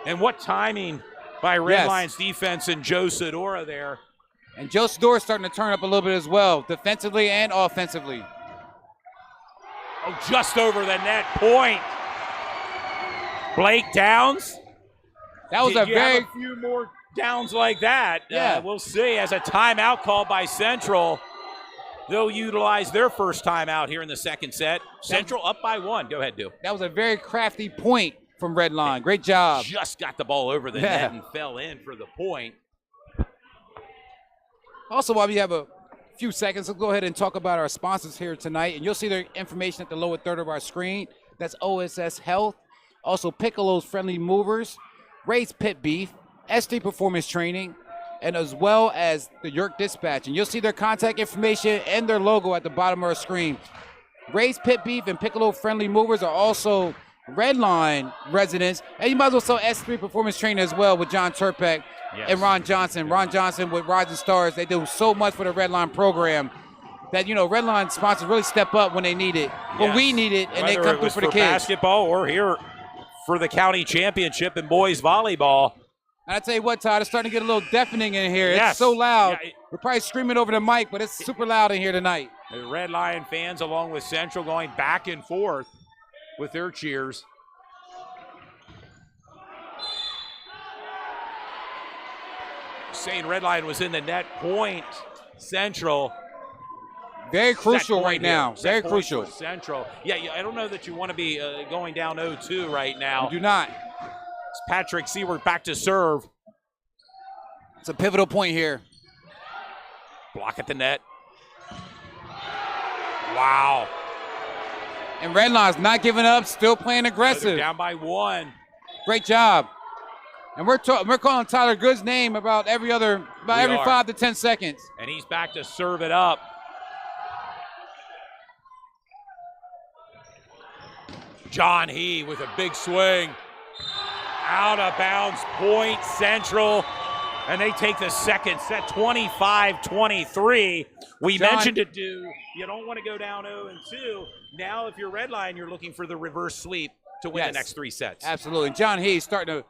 And what timing by Red Lions defense and Joe Sedora there. And Joe Sedora starting to turn up a little bit as well, defensively and offensively. Oh, just over the net. Point. Blake Downs. That was Have a few more downs like that. Yeah. We'll see. As a timeout called by Central, they'll utilize their first timeout here in the second set. Central up by 1. Go ahead, Do. That was a very crafty point from Redline. Great job. Just got the ball over the net and fell in for the point. Also, while we have a few seconds, let's go ahead and talk about our sponsors here tonight. And you'll see their information at the lower third of our screen. That's OSS Health. Also, Piccolo's Friendly Movers, Ray's Pit Beef, S3 Performance Training, and as well as the York Dispatch. And you'll see their contact information and their logo at the bottom of our screen. Ray's Pit Beef and Piccolo Friendly Movers are also Redline residents. And you might as well sell S3 Performance Training as well with John Turpek and Ron Johnson. Ron Johnson with Rising Stars. They do so much for the Redline program that, Redline sponsors really step up when they need it, when we need it, and whether they come through for the kids. Basketball or here for the county championship in boys volleyball. And I tell you what, Todd, it's starting to get a little deafening in here. It's so loud. Yeah, We're probably screaming over the mic, but it's super loud in here tonight. The Red Lion fans, along with Central, going back and forth with their cheers. Saying Red Lion was in the net. Point Central. Very crucial right now. Very crucial. Central. Yeah, I don't know that you want to be going down 0-2 right now. You do not. It's Patrick Seward back to serve. It's a pivotal point here. Block at the net. Wow. And Redline's not giving up, still playing aggressive. Down by 1. Great job. And we're calling Tyler Good's name about every 5 to 10 seconds. And he's back to serve it up. John He with a big swing. Out of bounds, Point Central. And they take the second set, 25-23. We mentioned it, you don't want to go down 0-2. Now, if you're Redline, you're looking for the reverse sweep to win the next 3 sets. Absolutely. John He's starting to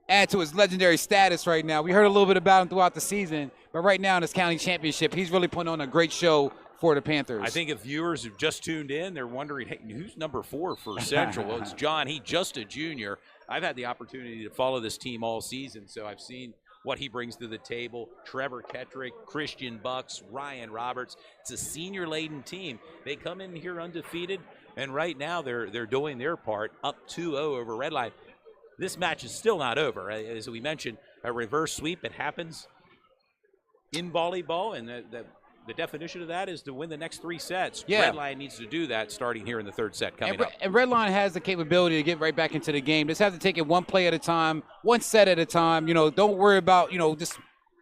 add to his legendary status right now. We heard a little bit about him throughout the season, but right now in this county championship, he's really putting on a great show for the Panthers. I think if viewers have just tuned in, they're wondering, hey, who's number 4 for Central? Well, it's John He, just a junior. I've had the opportunity to follow this team all season, so I've seen what he brings to the table. Trevor Kettrick, Christian Bucks, Ryan Roberts. It's a senior-laden team. They come in here undefeated, and right now they're doing their part, up 2-0 over Redline. This match is still not over. As we mentioned, a reverse sweep, it happens in volleyball, and the definition of that is to win the next 3 sets. Redline needs to do that starting here in the 3rd set coming up. And Redline has the capability to get right back into the game. Just have to take it one play at a time, one set at a time. Don't worry about, just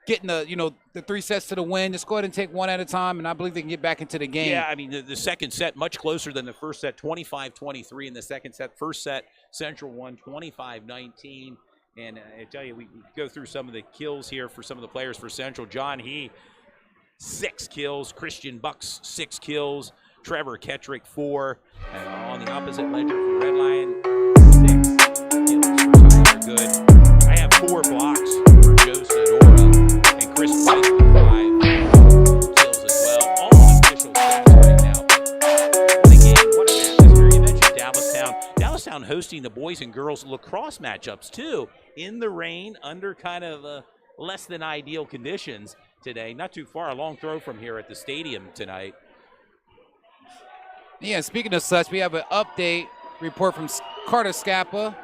getting the 3 sets to the win. Just go ahead and take one at a time, and I believe they can get back into the game. Yeah, I mean, the second set much closer than the first set, 25-23 in the second set. First set, Central won 25-19. And I tell you, we go through some of the kills here for some of the players for Central. John He, 6 kills. Christian Bucks, 6 kills. Trevor Kettrick, 4. And on the opposite ledger for Redline, 6 kills for Tyler Good. I have 4 blocks for Joe Sedora and Chris White with 5 kills as well. All unofficial stats right now. What a game, what an atmosphere. You mentioned Dallastown. Dallastown hosting the boys and girls lacrosse matchups too, in the rain, under kind of less than ideal conditions today. Not too far, a long throw from here at the stadium tonight. Yeah, speaking of such, we have an update report from Carter Scappa.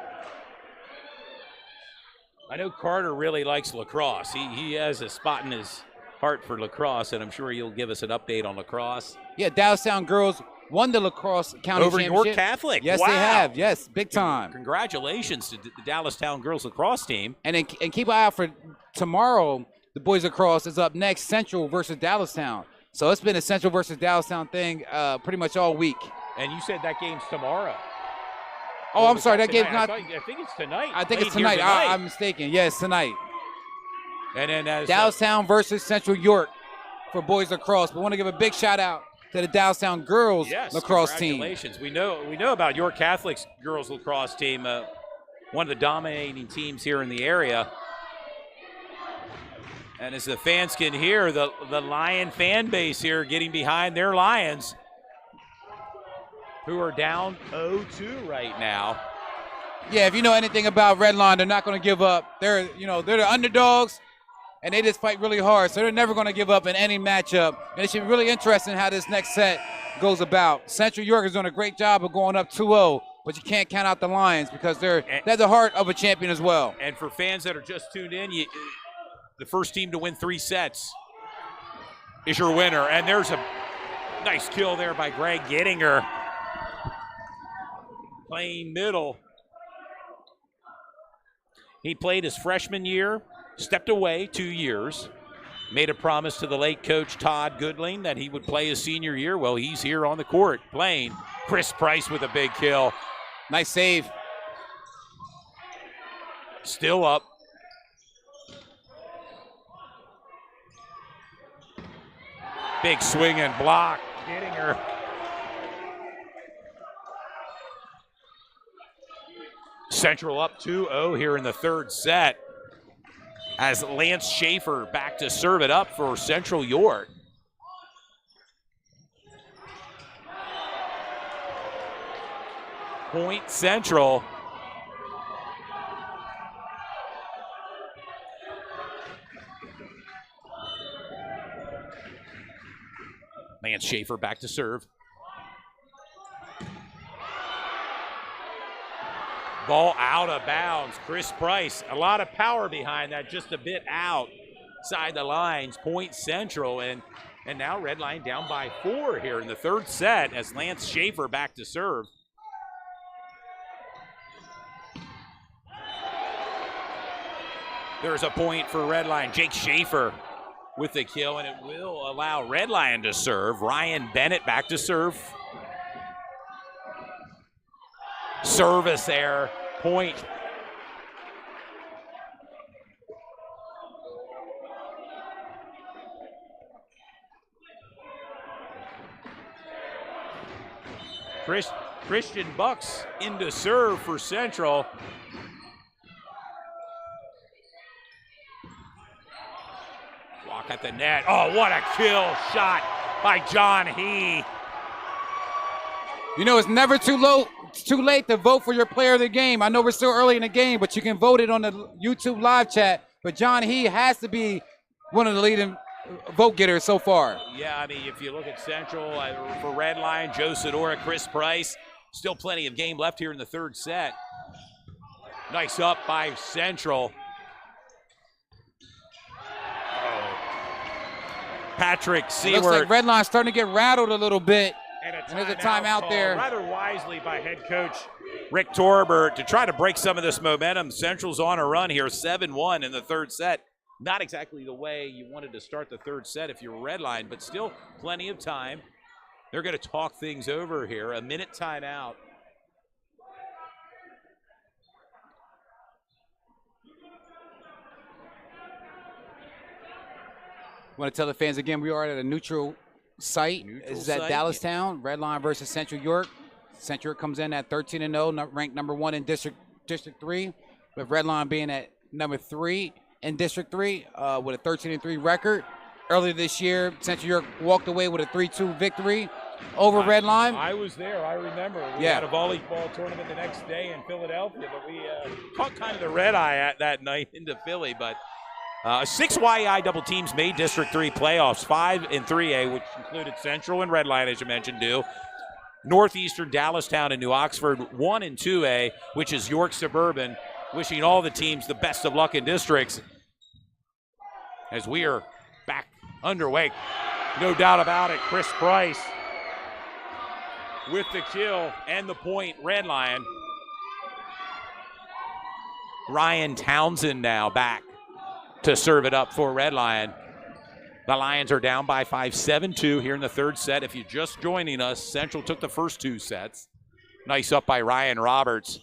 I know Carter really likes lacrosse. He has a spot in his heart for lacrosse, and I'm sure he'll give us an update on lacrosse. Yeah, Dallastown girls won the lacrosse county Over championship. York Catholic. Yes, wow. they have. Yes, big time. Congratulations to the Dallastown girls lacrosse team. And keep an eye out for tomorrow. The boys lacrosse is up next, Central versus Dallastown. So it's been a Central versus Dallastown thing pretty much all week. And you said that game's tomorrow. Oh, I'm sorry. That game's not. I think it's tonight. I think it's Played here tonight. I'm mistaken. Yes, tonight. And then as Dallastown versus Central York for boys lacrosse. But I want to give a big shout out to the Dallastown girls lacrosse team. Congratulations. We know about York Catholic's girls lacrosse team, one of the dominating teams here in the area. And as the fans can hear, the Lion fan base here getting behind their Lions, who are down 0-2 right now. Yeah, if you know anything about Redline, they're not going to give up. They're the underdogs, and they just fight really hard. So they're never going to give up in any matchup. And it should be really interesting how this next set goes about. Central York is doing a great job of going up 2-0, but you can't count out the Lions because they're the heart of a champion as well. And for fans that are just tuned in, the first team to win 3 sets is your winner. And there's a nice kill there by Greg Gettinger. Playing middle. He played his freshman year, stepped away 2 years, made a promise to the late coach Todd Goodling that he would play his senior year. Well, he's here on the court playing. Chris Price with a big kill. Nice save. Still up. Big swing and block. Gettinger. Central up 2-0 here in the third set as Lance Schaefer back to serve it up for Central York. Point Central. Lance Schaefer back to serve. Ball out of bounds. Chris Price, a lot of power behind that, just a bit outside the lines. Point Central, and now Redline down by 4 here in the third set as Lance Schaefer back to serve. There's a point for Redline. Jake Schaefer with the kill, and it will allow Redline to serve. Ryan Bennett back to serve. Service error, point. Christian Bucks into serve for Central. Block at the net. Oh, what a kill shot by John He. You know, it's never too late to vote for your player of the game. I know we're still early in the game, but you can vote it on the YouTube live chat. But John He has to be one of the leading vote getters so far. Yeah, I mean, if you look at Central, for Redline, Joe Sidora, Chris Price, still plenty of game left here in the third set. Nice up by Central. Oh. Patrick Seward. Looks like Redline's starting to get rattled a little bit. And there's a timeout there. Rather wisely by head coach Rick Torbert to try to break some of this momentum. Central's on a run here, 7-1 in the third set. Not exactly the way you wanted to start the third set if you're Redline, but still plenty of time. They're going to talk things over here. A minute timeout. I want to tell the fans again, we are at a neutral site. This is at Dallastown. Redline versus Central York. Central York comes in at 13-0, ranked number 1 in District 3, with Redline being at number 3 in District 3 with a 13-3 record. Earlier this year, Central York walked away with a 3-2 victory over Redline. I was there. I remember. We had a volleyball tournament the next day in Philadelphia, but we caught kind of the red eye at that night into Philly. But 6 YAIAA double teams made District 3 playoffs, 5 in 3A, which included Central and Redline, as you mentioned, do. Northeastern, Dallastown, and New Oxford, 1 in 2A, which is York Suburban, wishing all the teams the best of luck in districts as we are back underway. No doubt about it, Chris Price with the kill and the point, Red Lion. Ryan Townsend now back to serve it up for Red Lion. The Lions are down by 5, 7-2 here in the third set. If you're just joining us, Central took the first 2 sets. Nice up by Ryan Roberts.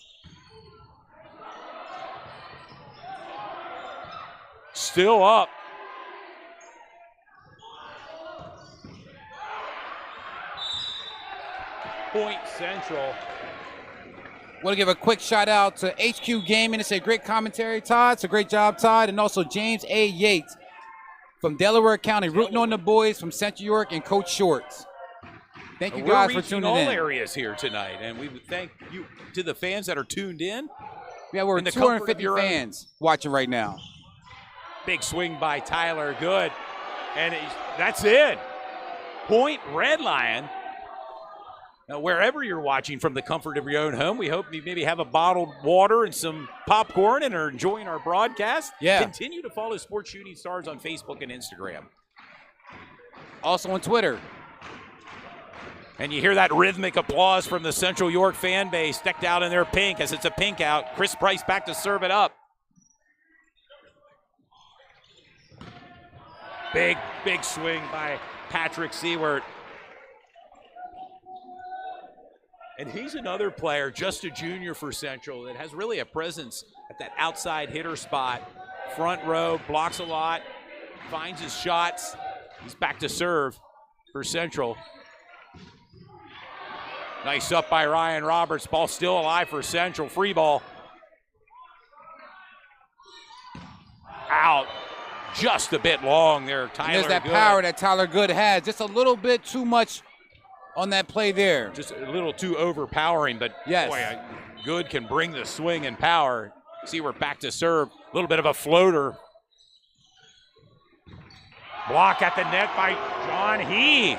Still up. Point Central. Want to give a quick shout out to HQ Gaming. It's a great commentary, Todd. It's a great job, Todd. And also James A. Yates from Delaware County, rooting on the boys from Central York and Coach Shorts. Thank you guys for tuning all in. Areas here tonight, and we would thank you to the fans that are tuned in. Yeah, we're 250 fans watching right now. Big swing by Tyler Good, and that's it. Point Red Lion. Now, wherever you're watching from the comfort of your own home, we hope you maybe have a bottled water and some popcorn and are enjoying our broadcast. Yeah. Continue to follow Sports Shooting Stars on Facebook and Instagram. Also on Twitter. And you hear that rhythmic applause from the Central York fan base, decked out in their pink as it's a pink out. Chris Price back to serve it up. Big swing by Patrick Seward. And he's another player, just a junior for Central, that has really a presence at that outside hitter spot. Front row, blocks a lot, finds his shots. He's back to serve for Central. Nice up by Ryan Roberts. Ball still alive for Central. Free ball. Out. Just a bit long there, Tyler And there's that Good. power that Tyler Good has. Just a little bit too much on that play there. Just a little too overpowering, but yes. Boy, Good can bring the swing and power. See, we're back to serve. A little bit of a floater. Block at the net by John He.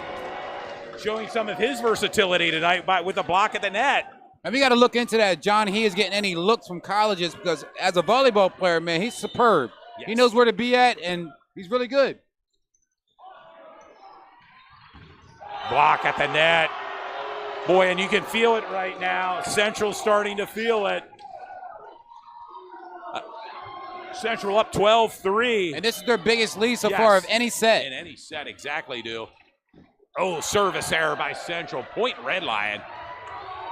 Showing some of his versatility tonight with a block at the net. And we got to look into that. John He is getting any looks from colleges because as a volleyball player, man, he's superb. Yes. He knows where to be at, and he's really good. Block at the net. Boy, and you can feel it right now. Central's starting to feel it. Central up 12-3. And this is their biggest lead so far of any set. In any set, exactly, do. Oh, service error by Central. Point Red Lion.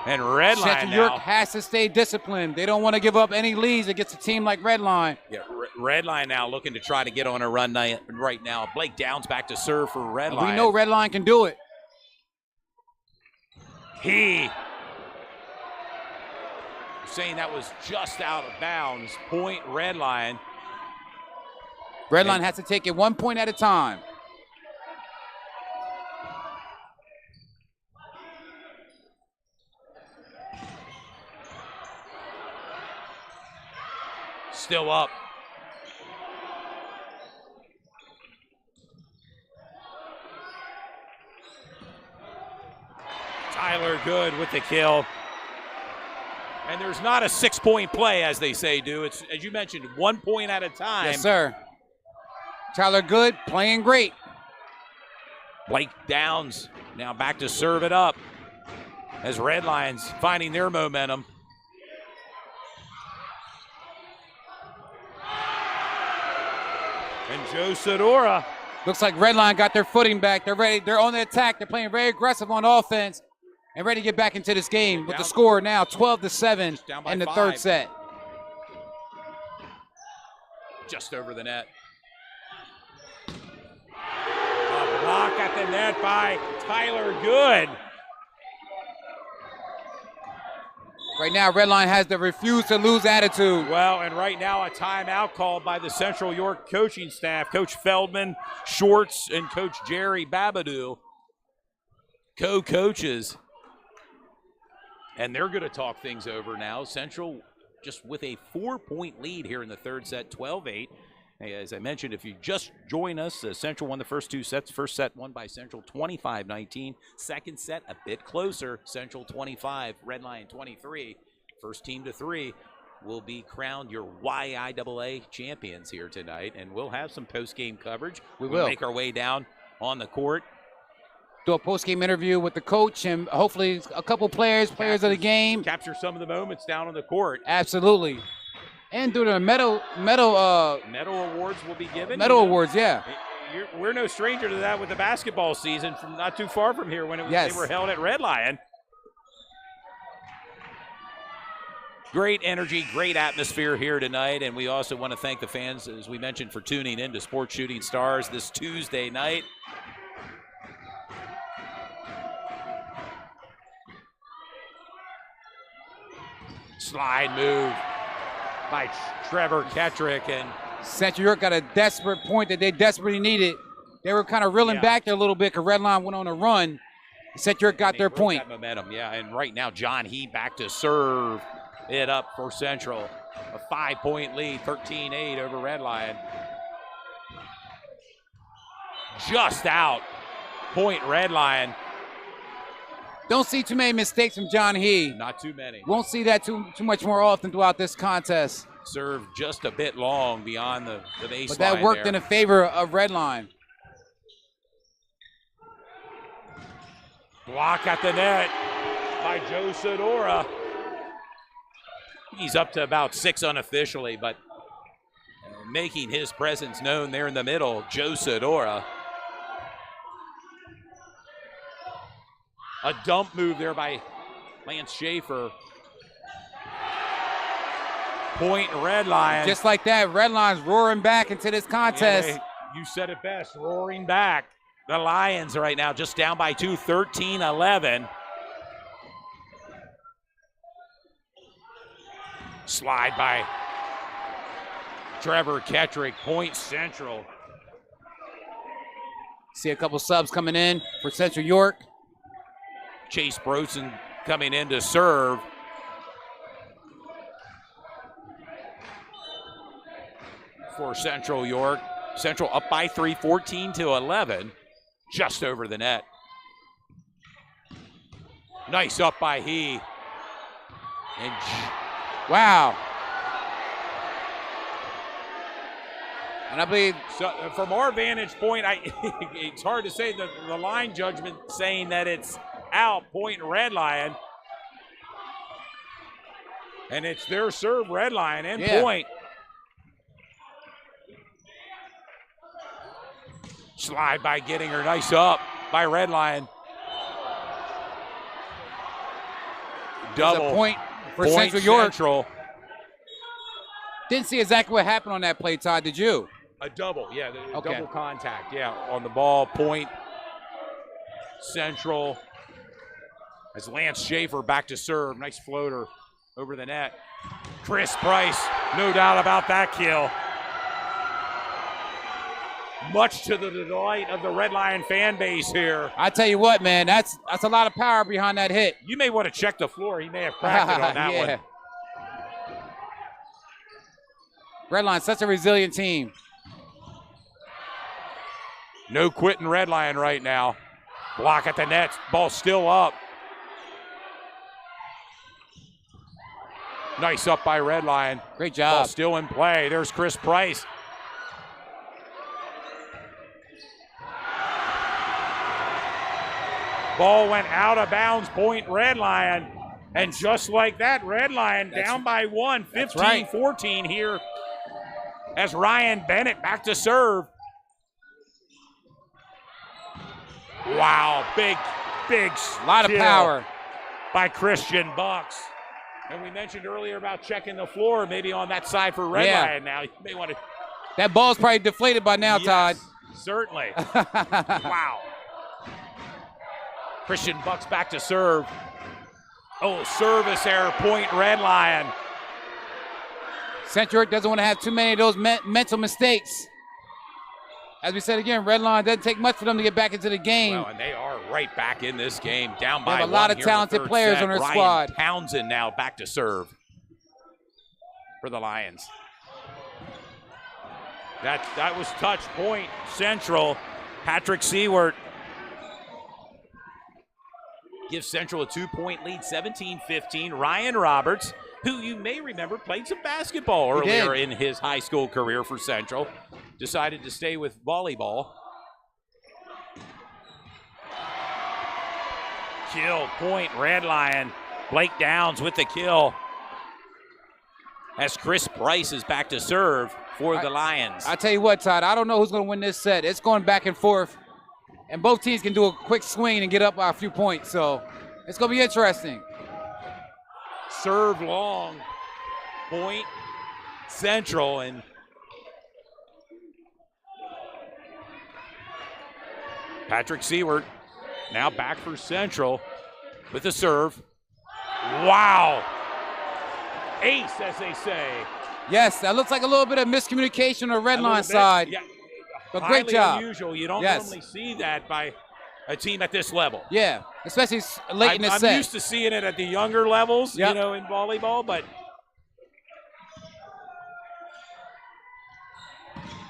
And Red Lion Central now. York has to stay disciplined. They don't want to give up any leads against a team like Red Line. Yeah, Red Line now looking to try to get on a run right now. Blake Downs back to serve for Red Line. We know Red Line can do it. He. Saying that was just out of bounds. Point Red Line. Red Line has to take it 1 point at a time. Still up. Tyler Good with the kill. And there's not a 6-point play, as they say, do. It's, as you mentioned, 1 point at a time. Yes, sir. Tyler Good playing great. Blake Downs now back to serve it up as Red Lions finding their momentum. And Joe Sedora. Looks like Red Line got their footing back. They're ready. They're on the attack. They're playing very aggressive on offense and ready to get back into this game with the score now 12-7 in the third set. Just over the net. A block at the net by Tyler Good. Right now, Red Line has the refuse to lose attitude. Well, and right now a timeout called by the Central York coaching staff. Coach Feldman, Schwartz, and Coach Jerry Babadou. Co-coaches. And they're going to talk things over now. Central just with a 4-point lead here in the third set, 12-8. As I mentioned, if you just join us, Central won the first 2 sets. First set won by Central 25-19. Second set a bit closer. Central 25, Red Line 23. First team to 3. will be crowned your YAIAA champions here tonight, and we'll have some post-game coverage. We'll make our way down on the court. Do a post-game interview with the coach and hopefully a couple players of the game. Capture some of the moments down on the court. Absolutely. And do the medal awards will be given. Awards, yeah. We're no stranger to that with the basketball season from not too far from here when they were held at Red Lion. Great energy, great atmosphere here tonight, and we also want to thank the fans, as we mentioned, for tuning in to Sports Shooting Stars this Tuesday night. Slide move by Trevor Kettrick, and Central York got a desperate point that they desperately needed. They were kind of reeling back there a little bit because Red Line went on a run. Central York got their point. That momentum, and right now John He back to serve it up for Central. A 5-point lead, 13-8 over Red Lion. Just out, point Red Lion. Don't see too many mistakes from John He. Not too many. Won't see that too much more often throughout this contest. Served just a bit long beyond the baseline. But that worked in favor of Red Line. Block at the net by Joe Sedora. He's up to about 6 unofficially, but making his presence known there in the middle, Joe Sedora. A dump move there by Lance Schaefer. Point Red Lion. Just like that, Red Line's roaring back into this contest. Yeah, you said it best, roaring back. The Lions right now just down by 2, 13-11. Slide by Trevor Kettrick, point Central. See a couple subs coming in for Central York. Chase Brosen coming in to serve. For Central York. Central up by 3, 14-11. Just over the net. Nice up by He. And wow. And I believe so, from our vantage point, it's hard to say the line judgment saying that it's out, point Red Lion. And it's their serve, Red Lion, and point. Slide by Gettinger, nice up by Red Lion. Double point for Central York. Central. Didn't see exactly what happened on that play, Todd, did you? A double, double contact, on the ball, point Central. As Lance Schaefer back to serve, nice floater over the net. Chris Price, no doubt about that kill. Much to the delight of the Red Lion fan base here. I tell you what, man, that's a lot of power behind that hit. You may want to check the floor. He may have cracked it on that one. Red Lion, such a resilient team. No quitting Red Lion right now. Block at the net. Ball still up. Nice up by Red Lion. Great job. Ball still in play. There's Chris Price. Ball went out of bounds, point Red Lion. And just like that, Red Lion down by 1, 15-14 here as Ryan Bennett back to serve. Wow, big a lot of power by Christian Bucks. And we mentioned earlier about checking the floor, maybe on that side for Red Lion now. You may want to. That ball's probably deflated by now, Todd. Certainly. Wow. Christian Bucks back to serve. Oh, service error, point Red Lion. Central York doesn't want to have too many of those mental mistakes. As we said again, Red Lion doesn't take much for them to get back into the game. Well, and they are right back in this game, down by they have a lot of talented players on their squad. Ryan Townsend now back to serve for the Lions. That was touch point Central. Patrick Seward gives Central a 2-point lead, 17-15. Ryan Roberts who you may remember played some basketball earlier in his high school career for Central. Decided to stay with volleyball. Kill point, Red Lion. Blake Downs with the kill. As Chris Price is back to serve for the Lions. I tell you what, Todd, I don't know who's going to win this set. It's going back and forth, and both teams can do a quick swing and get up by a few points, so it's going to be interesting. Serve long. Point Central, and Patrick Seward now back for Central with the serve. Wow. Ace, as they say. Yes, that looks like a little bit of miscommunication on the Red Line side. Yeah. But great job. Unusual. You don't normally see that by a team at this level. Yeah, especially late in the set. I'm used to seeing it at the younger levels, yep. you know, in volleyball, but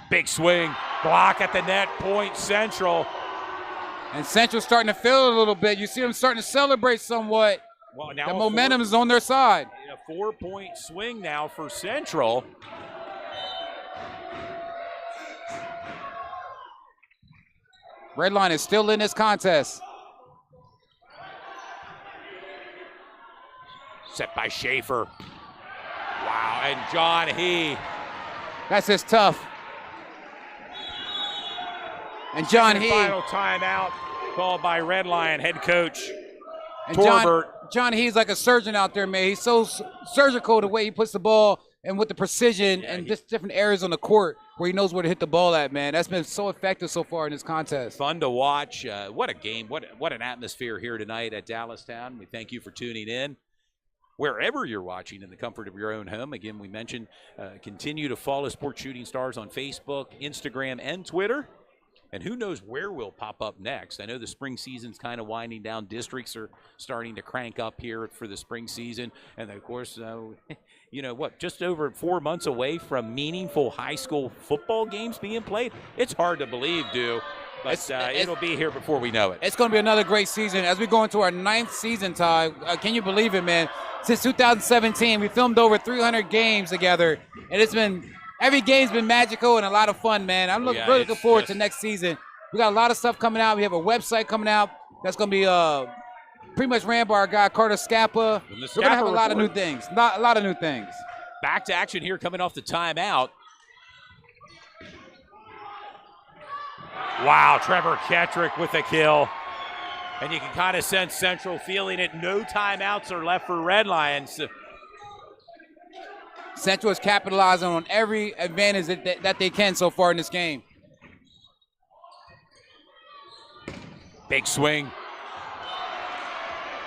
big swing, block at the net, point Central. And Central's starting to feel it a little bit. You see them starting to celebrate somewhat. Well, now the momentum is on their side. A 4-point swing now for Central. Red Line is still in this contest. Set by Schaefer. Wow, and John He. That's just tough. And John He. Final timeout called by Red Lion head coach And Torbert. John He's like a surgeon out there, man. He's so surgical the way he puts the ball and with the precision and just different areas on the court where he knows where to hit the ball at, man. That's been so effective so far in this contest. Fun to watch. What a game. What an atmosphere here tonight at Dallastown. We thank you for tuning in. Wherever you're watching in the comfort of your own home. Again, we mentioned continue to follow Sports Shooting Stars on Facebook, Instagram, and Twitter. And who knows where we'll pop up next. I know the spring season's kind of winding down. Districts are starting to crank up here for the spring season. And, of course, you know what, just over 4 months away from meaningful high school football games being played. It's hard to believe, but it'll be here before we know it. It's going to be another great season. As we go into our 9th season, Ty, can you believe it, man? Since 2017, we filmed over 300 games together, and it's been – every game's been magical and a lot of fun, man. I'm really looking forward to next season. We got a lot of stuff coming out. We have a website coming out that's going to be pretty much ran by our guy, Carter Scappa. We're going to have a lot of new things. A lot of new things. Back to action here coming off the timeout. Wow, Trevor Ketrick with a kill. And you can kind of sense Central feeling it. No timeouts are left for Red Lions. Central is capitalizing on every advantage that they can so far in this game. Big swing.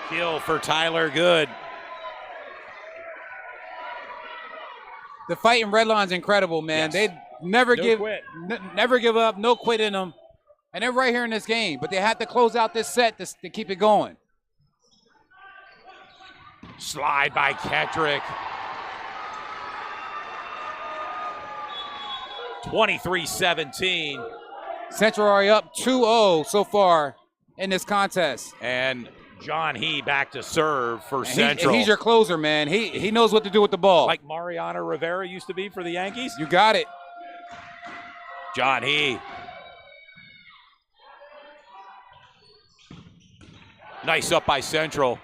Kill for Tyler Good. The fight in Red Line's incredible, man. They never give up, no quit in them. And they're right here in this game, but they have to close out this set to keep it going. Slide by Ketrick. 23-17. Central are up 2-0 so far in this contest. And John He back to serve for Central. He's your closer, man. He knows what to do with the ball. Like Mariano Rivera used to be for the Yankees. You got it. John He. Nice up by Central.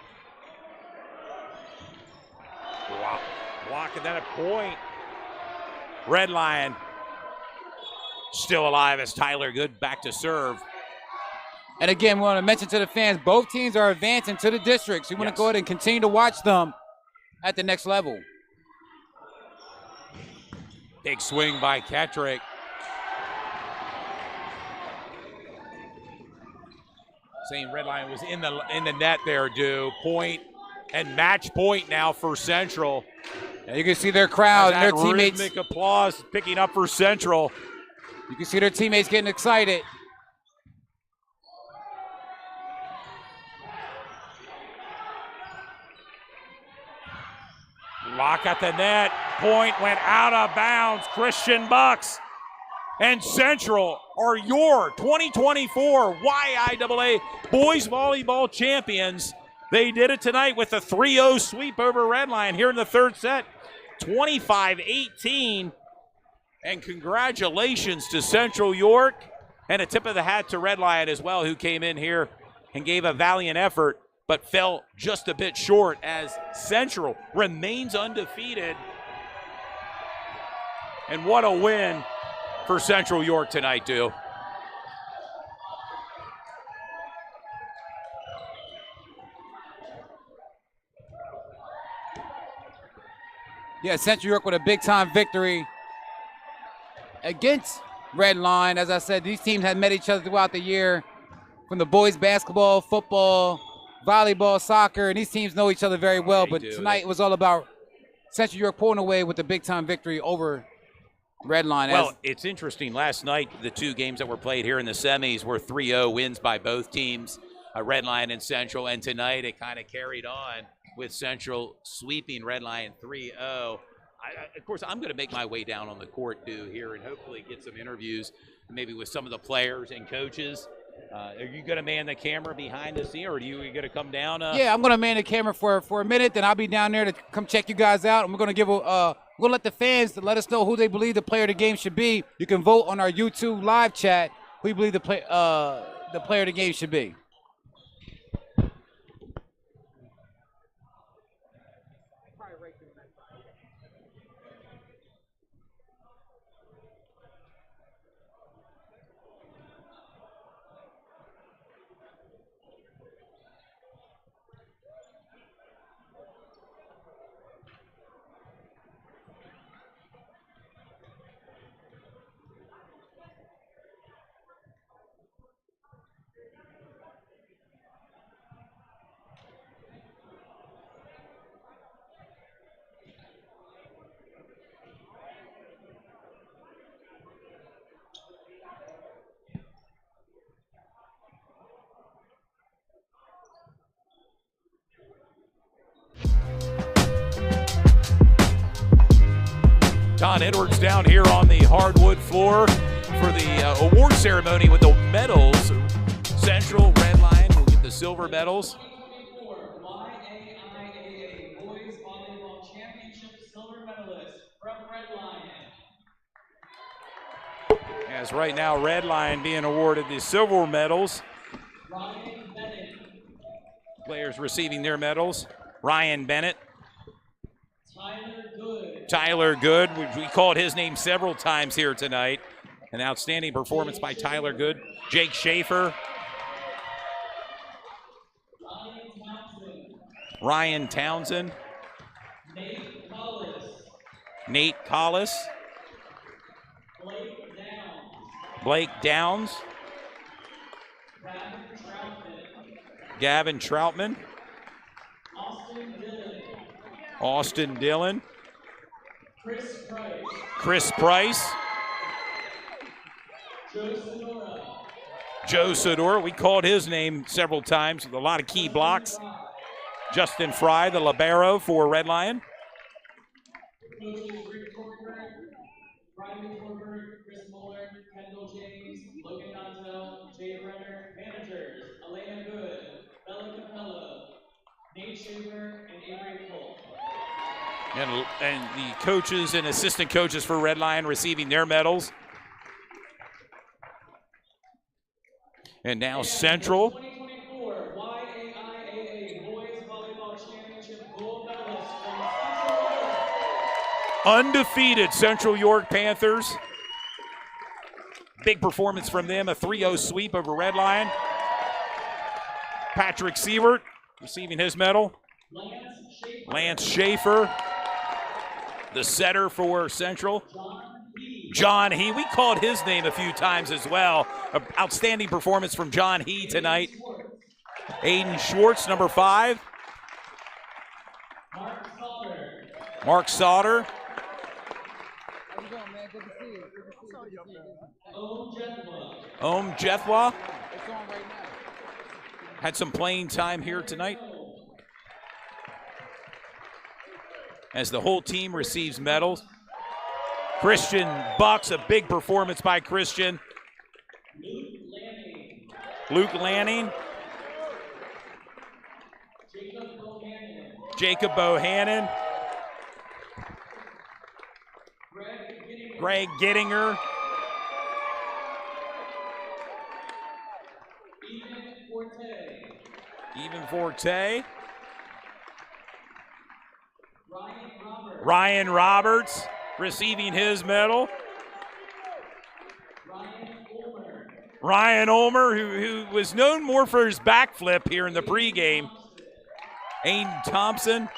Wow. Block and then a point. Red Lion still alive as Tyler Good back to serve. And again, we want to mention to the fans, both teams are advancing to the districts. You want to go ahead and continue to watch them at the next level. Big swing by Ketrick. Saying Red Lion was in the net there, point and match point now for Central. And you can see their crowd and their teammates. Rhythmic applause picking up for Central. You can see their teammates getting excited. Lock at the net. Point went out of bounds. Christian Bucks and Central are your 2024 YAIAA Boys Volleyball Champions. They did it tonight with a 3-0 sweep over Redline here in the third set, 25-18. And congratulations to Central York, and a tip of the hat to Redline as well, who came in here and gave a valiant effort, but fell just a bit short as Central remains undefeated. And what a win for Central York tonight, too. Yeah, Central York with a big-time victory against Redline. As I said, these teams have met each other throughout the year, from the boys basketball, football, volleyball, soccer, and these teams know each other very well. But tonight it was all about Central York pulling away with the big-time victory over Redline. Well, it's interesting. Last night, the two games that were played here in the semis were 3-0 wins by both teams, Redline and Central. And tonight it kind of carried on with Central sweeping Redline 3-0. Of course, I'm going to make my way down on the court, too, here, and hopefully get some interviews, maybe with some of the players and coaches. Are you going to man the camera behind the scene, or are you going to come down? Yeah, I'm going to man the camera for a minute, then I'll be down there to come check you guys out. And we're going to we're going to let the fans let us know who they believe the player of the game should be. You can vote on our YouTube live chat who you believe the player of the game should be. Don Edwards down here on the hardwood floor for the award ceremony with the medals. Central, Redline will get the silver medals. YAIAA Boys Volleyball Championship silver medalist from Redline. As right now, Redline being awarded the silver medals. Ryan Bennett. Players receiving their medals. Ryan Bennett. Tyler Good. Tyler Good. We called his name several times here tonight. An outstanding performance by Tyler Good. Jake Schaefer. Ryan Townsend. Nate Collis. Blake Downs. Gavin Troutman. Austin Dillon. Chris Price. Joe Sedora. We called his name several times with a lot of key blocks. Justin Fry, the libero for Red Lion. Coaches Rick Corker, Brian Corker, Chris Muller, Kendall James, Logan Donzel, Jay Brenner. Managers, Elena Good, Bella Capello, Nate Schaefer, and Avery Cole. And the coaches and assistant coaches for Red Lion receiving their medals. And now Central. 2024 YAIAA Boys Volleyball Championship gold medalist from Central York. Undefeated Central York Panthers. Big performance from them, a 3-0 sweep over Red Lion. Patrick Siewert receiving his medal. Lance Schaefer, the setter for Central. John He, we called his name a few times as well. An outstanding performance from John He tonight. Aiden Schwartz, number 5. Mark Sauter. Om Jethwa. Had some playing time here tonight. As the whole team receives medals. Christian Bucks, a big performance by Christian. Luke Lanning. Jacob Bohannon. Greg Gittinger. Even Forte. Ryan Roberts receiving his medal. Ryan Ulmer, who was known more for his backflip here in the pregame. Aiden Thompson.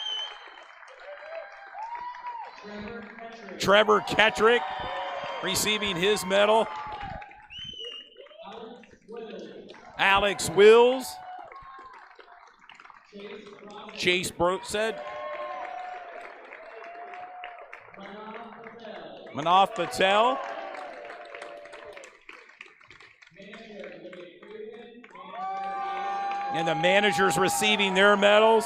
Trevor Kettrick receiving his medal. Alex Wills. Chase Brooksed. Manav Patel. And the managers receiving their medals.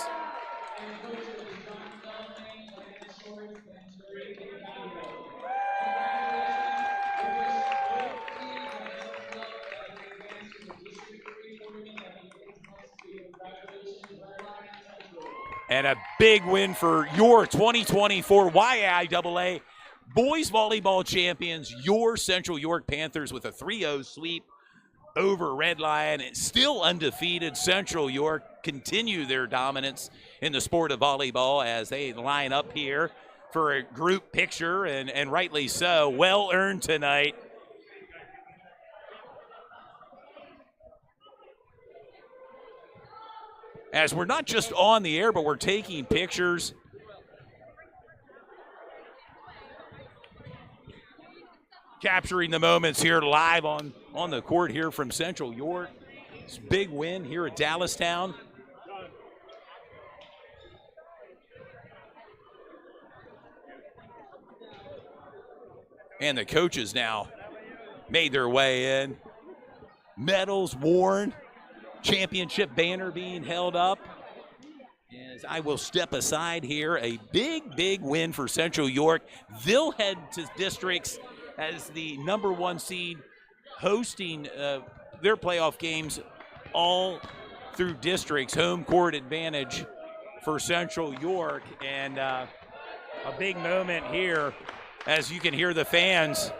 And a big win for your 2024 YAIAA Boys Volleyball Champions, your Central York Panthers, with a 3-0 sweep over Red Lion. And still undefeated, Central York continue their dominance in the sport of volleyball as they line up here for a group picture, and rightly so. Well earned tonight. As we're not just on the air, but we're taking pictures. Capturing the moments here live on the court here from Central York. It's a big win here at Dallastown. And the coaches now made their way in. Medals worn. Championship banner being held up. As I will step aside here, a big win for Central York. They'll head to districts as the #1 seed, hosting their playoff games all through districts. Home court advantage for Central York, and a big moment here as you can hear the fans.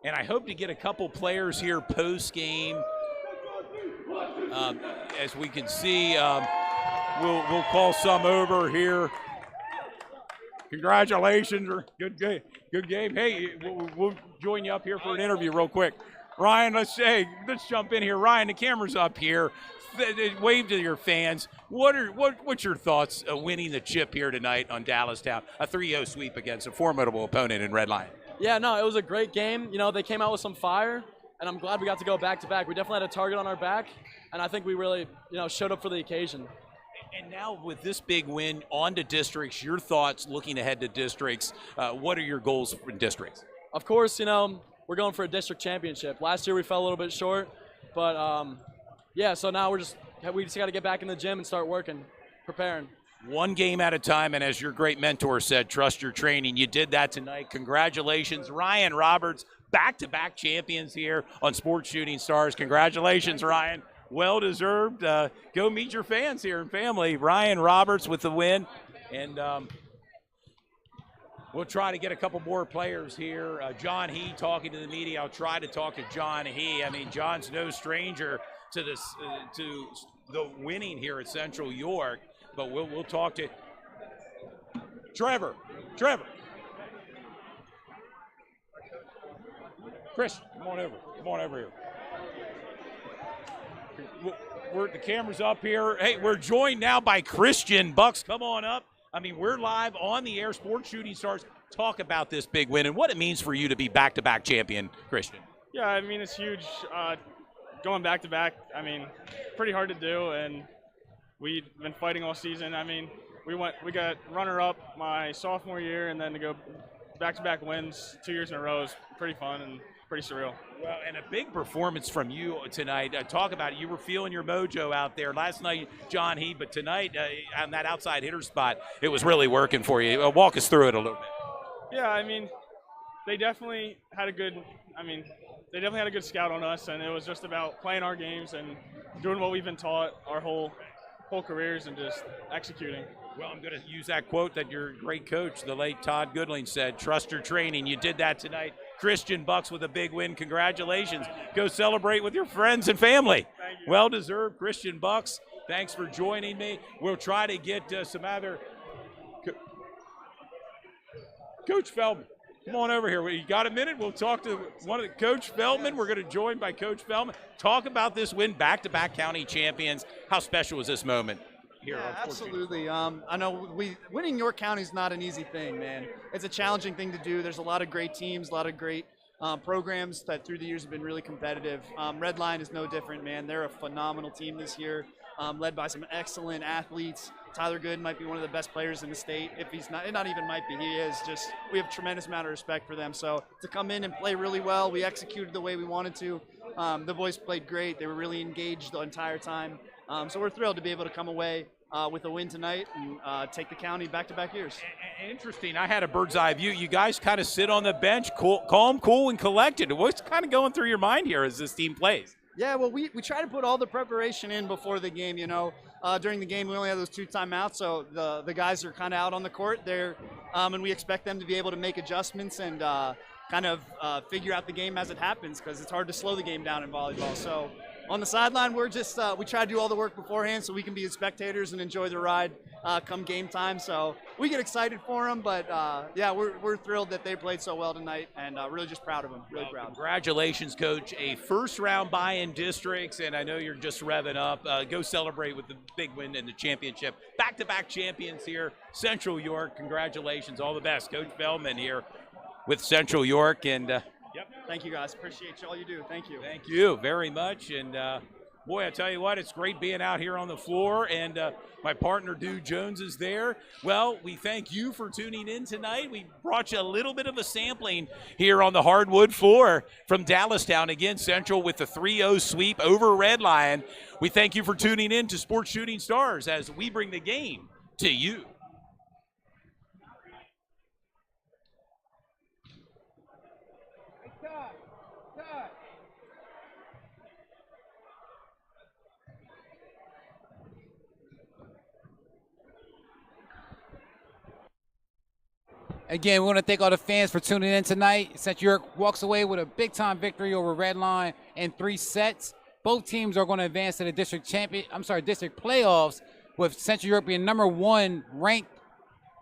And I hope to get a couple players here post-game. As we can see, we'll call some over here. Congratulations, good game. Hey, we'll join you up here for an interview real quick. Ryan, let's jump in here. Ryan, the camera's up here. Wave to your fans. What's your thoughts of winning the chip here tonight on Dallastown? A 3-0 sweep against a formidable opponent in Red Lion. Yeah, no, it was a great game. You know, they came out with some fire, and I'm glad we got to go back-to-back. We definitely had a target on our back, and I think we really, showed up for the occasion. And now with this big win on to districts, your thoughts looking ahead to districts, what are your goals for districts? Of course, we're going for a district championship. Last year we fell a little bit short, but so now we just got to get back in the gym and start working, preparing. One game at a time, and as your great mentor said, trust your training. You did that tonight. Congratulations. Ryan Roberts, back-to-back champions here on Sports Shooting Stars. Congratulations, Ryan. Well-deserved. Go meet your fans here and family. Ryan Roberts with the win. And we'll try to get a couple more players here. John He talking to the media. I'll try to talk to John He. I mean, John's no stranger to this, to the winning here at Central York. But we'll talk to Trevor. Chris, come on over here. The camera's up here. Hey, we're joined now by Christian Bucks. Come on up. I mean, we're live on the air. Sports Shooting Stars. Talk about this big win and what it means for you to be back-to-back champion, Christian. Yeah, I mean, it's huge. Going back-to-back, I mean, pretty hard to do, and we've been fighting all season. I mean, we got runner-up my sophomore year, and then to go back-to-back wins 2 years in a row is pretty fun, and pretty surreal. Well, and a big performance from you tonight. Talk about it. You were feeling your mojo out there last night, John He, but tonight on that outside hitter spot, it was really working for you. Walk us through it a little bit. Yeah, I mean, they definitely had a good scout on us, and it was just about playing our games and doing what we've been taught our whole careers and just executing. Well, I'm going to use that quote that your great coach, the late Todd Goodling, said, trust your training. You did that tonight. Christian Bucks with a big win. Congratulations. Go celebrate with your friends and family. Thank you. Well deserved, Christian Bucks. Thanks for joining me. We'll try to get some other. Coach Feldman, come on over here. You got a minute? We'll talk to one of the Coach Feldman. We're going to join by Coach Feldman. Talk about this win, back-to-back county champions. How special was this moment? Here Yeah, absolutely. I know winning York County is not an easy thing, man. It's a challenging thing to do. There's a lot of great teams, a lot of great programs that through the years have been really competitive. Red Lion is no different, man. They're a phenomenal team this year, led by some excellent athletes. Tyler Good might be one of the best players in the state. If he's not even might be, he is. Just we have a tremendous amount of respect for them. So to come in and play really well, we executed the way we wanted to. The boys played great. They were really engaged the entire time. So we're thrilled to be able to come away with a win tonight and take the county back-to-back years. Interesting. I had a bird's eye view. You guys kind of sit on the bench, calm, cool, and collected. What's kind of going through your mind here as this team plays? Yeah, well, we try to put all the preparation in before the game, you know. During the game, we only have those 2 timeouts, so the guys are kind of out on the court there, and we expect them to be able to make adjustments and kind of figure out the game as it happens because it's hard to slow the game down in volleyball. So on the sideline, we're just we try to do all the work beforehand so we can be spectators and enjoy the ride come game time. So we get excited for them, but yeah, we're thrilled that they played so well tonight and really just proud of them. Really proud. Congratulations, Coach. A first-round bye in districts, and I know you're just revving up. Go celebrate with the big win in the championship. Back-to-back champions here, Central York. Congratulations. All the best. Coach Feldman here with Central York, and Yep. Thank you, guys. Appreciate all you do. Thank you. Thank you very much. And, boy, I tell you what, it's great being out here on the floor. And my partner, Dude Jones, is there. Well, we thank you for tuning in tonight. We brought you a little bit of a sampling here on the hardwood floor from Dallastown. Again, Central with the 3-0 sweep over Red Lion. We thank you for tuning in to Sports Shooting Stars as we bring the game to you. Again, we want to thank all the fans for tuning in tonight. Central York walks away with a big-time victory over Red Lion in 3 sets. Both teams are going to advance to the district playoffs, with Central York being #1 ranked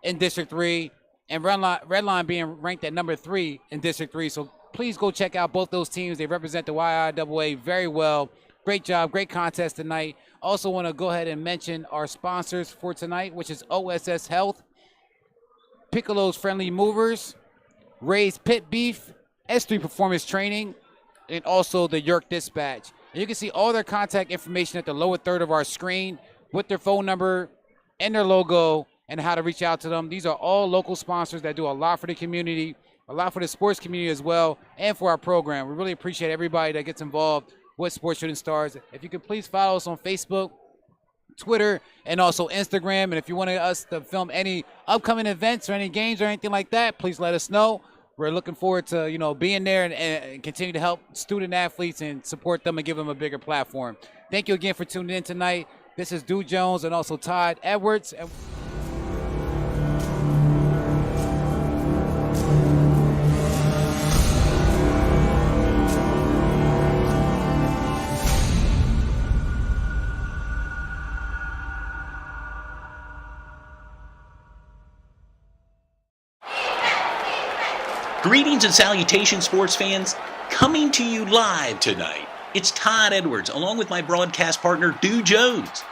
in District 3 and Red Lion being ranked at #3 in District 3. So please go check out both those teams. They represent the YAIAA very well. Great job, great contest tonight. Also want to go ahead and mention our sponsors for tonight, which is OSS Health, Piccolo's Friendly Movers, Ray's Pit Beef, S3 Performance Training, and also the York Dispatch. And you can see all their contact information at the lower third of our screen with their phone number and their logo and how to reach out to them. These are all local sponsors that do a lot for the community, a lot for the sports community as well, and for our program. We really appreciate everybody that gets involved with Sports Shooting Stars. If you could please follow us on Facebook, Twitter, and also Instagram. And if you wanted us to film any upcoming events or any games or anything like that, please let us know. We're looking forward to, you know, being there and continue to help student athletes and support them and give them a bigger platform. Thank you again for tuning in tonight. This is Dude Jones and also Todd Edwards. Greetings and salutations, sports fans. Coming to you live tonight, it's Todd Edwards, along with my broadcast partner, Dude Jones.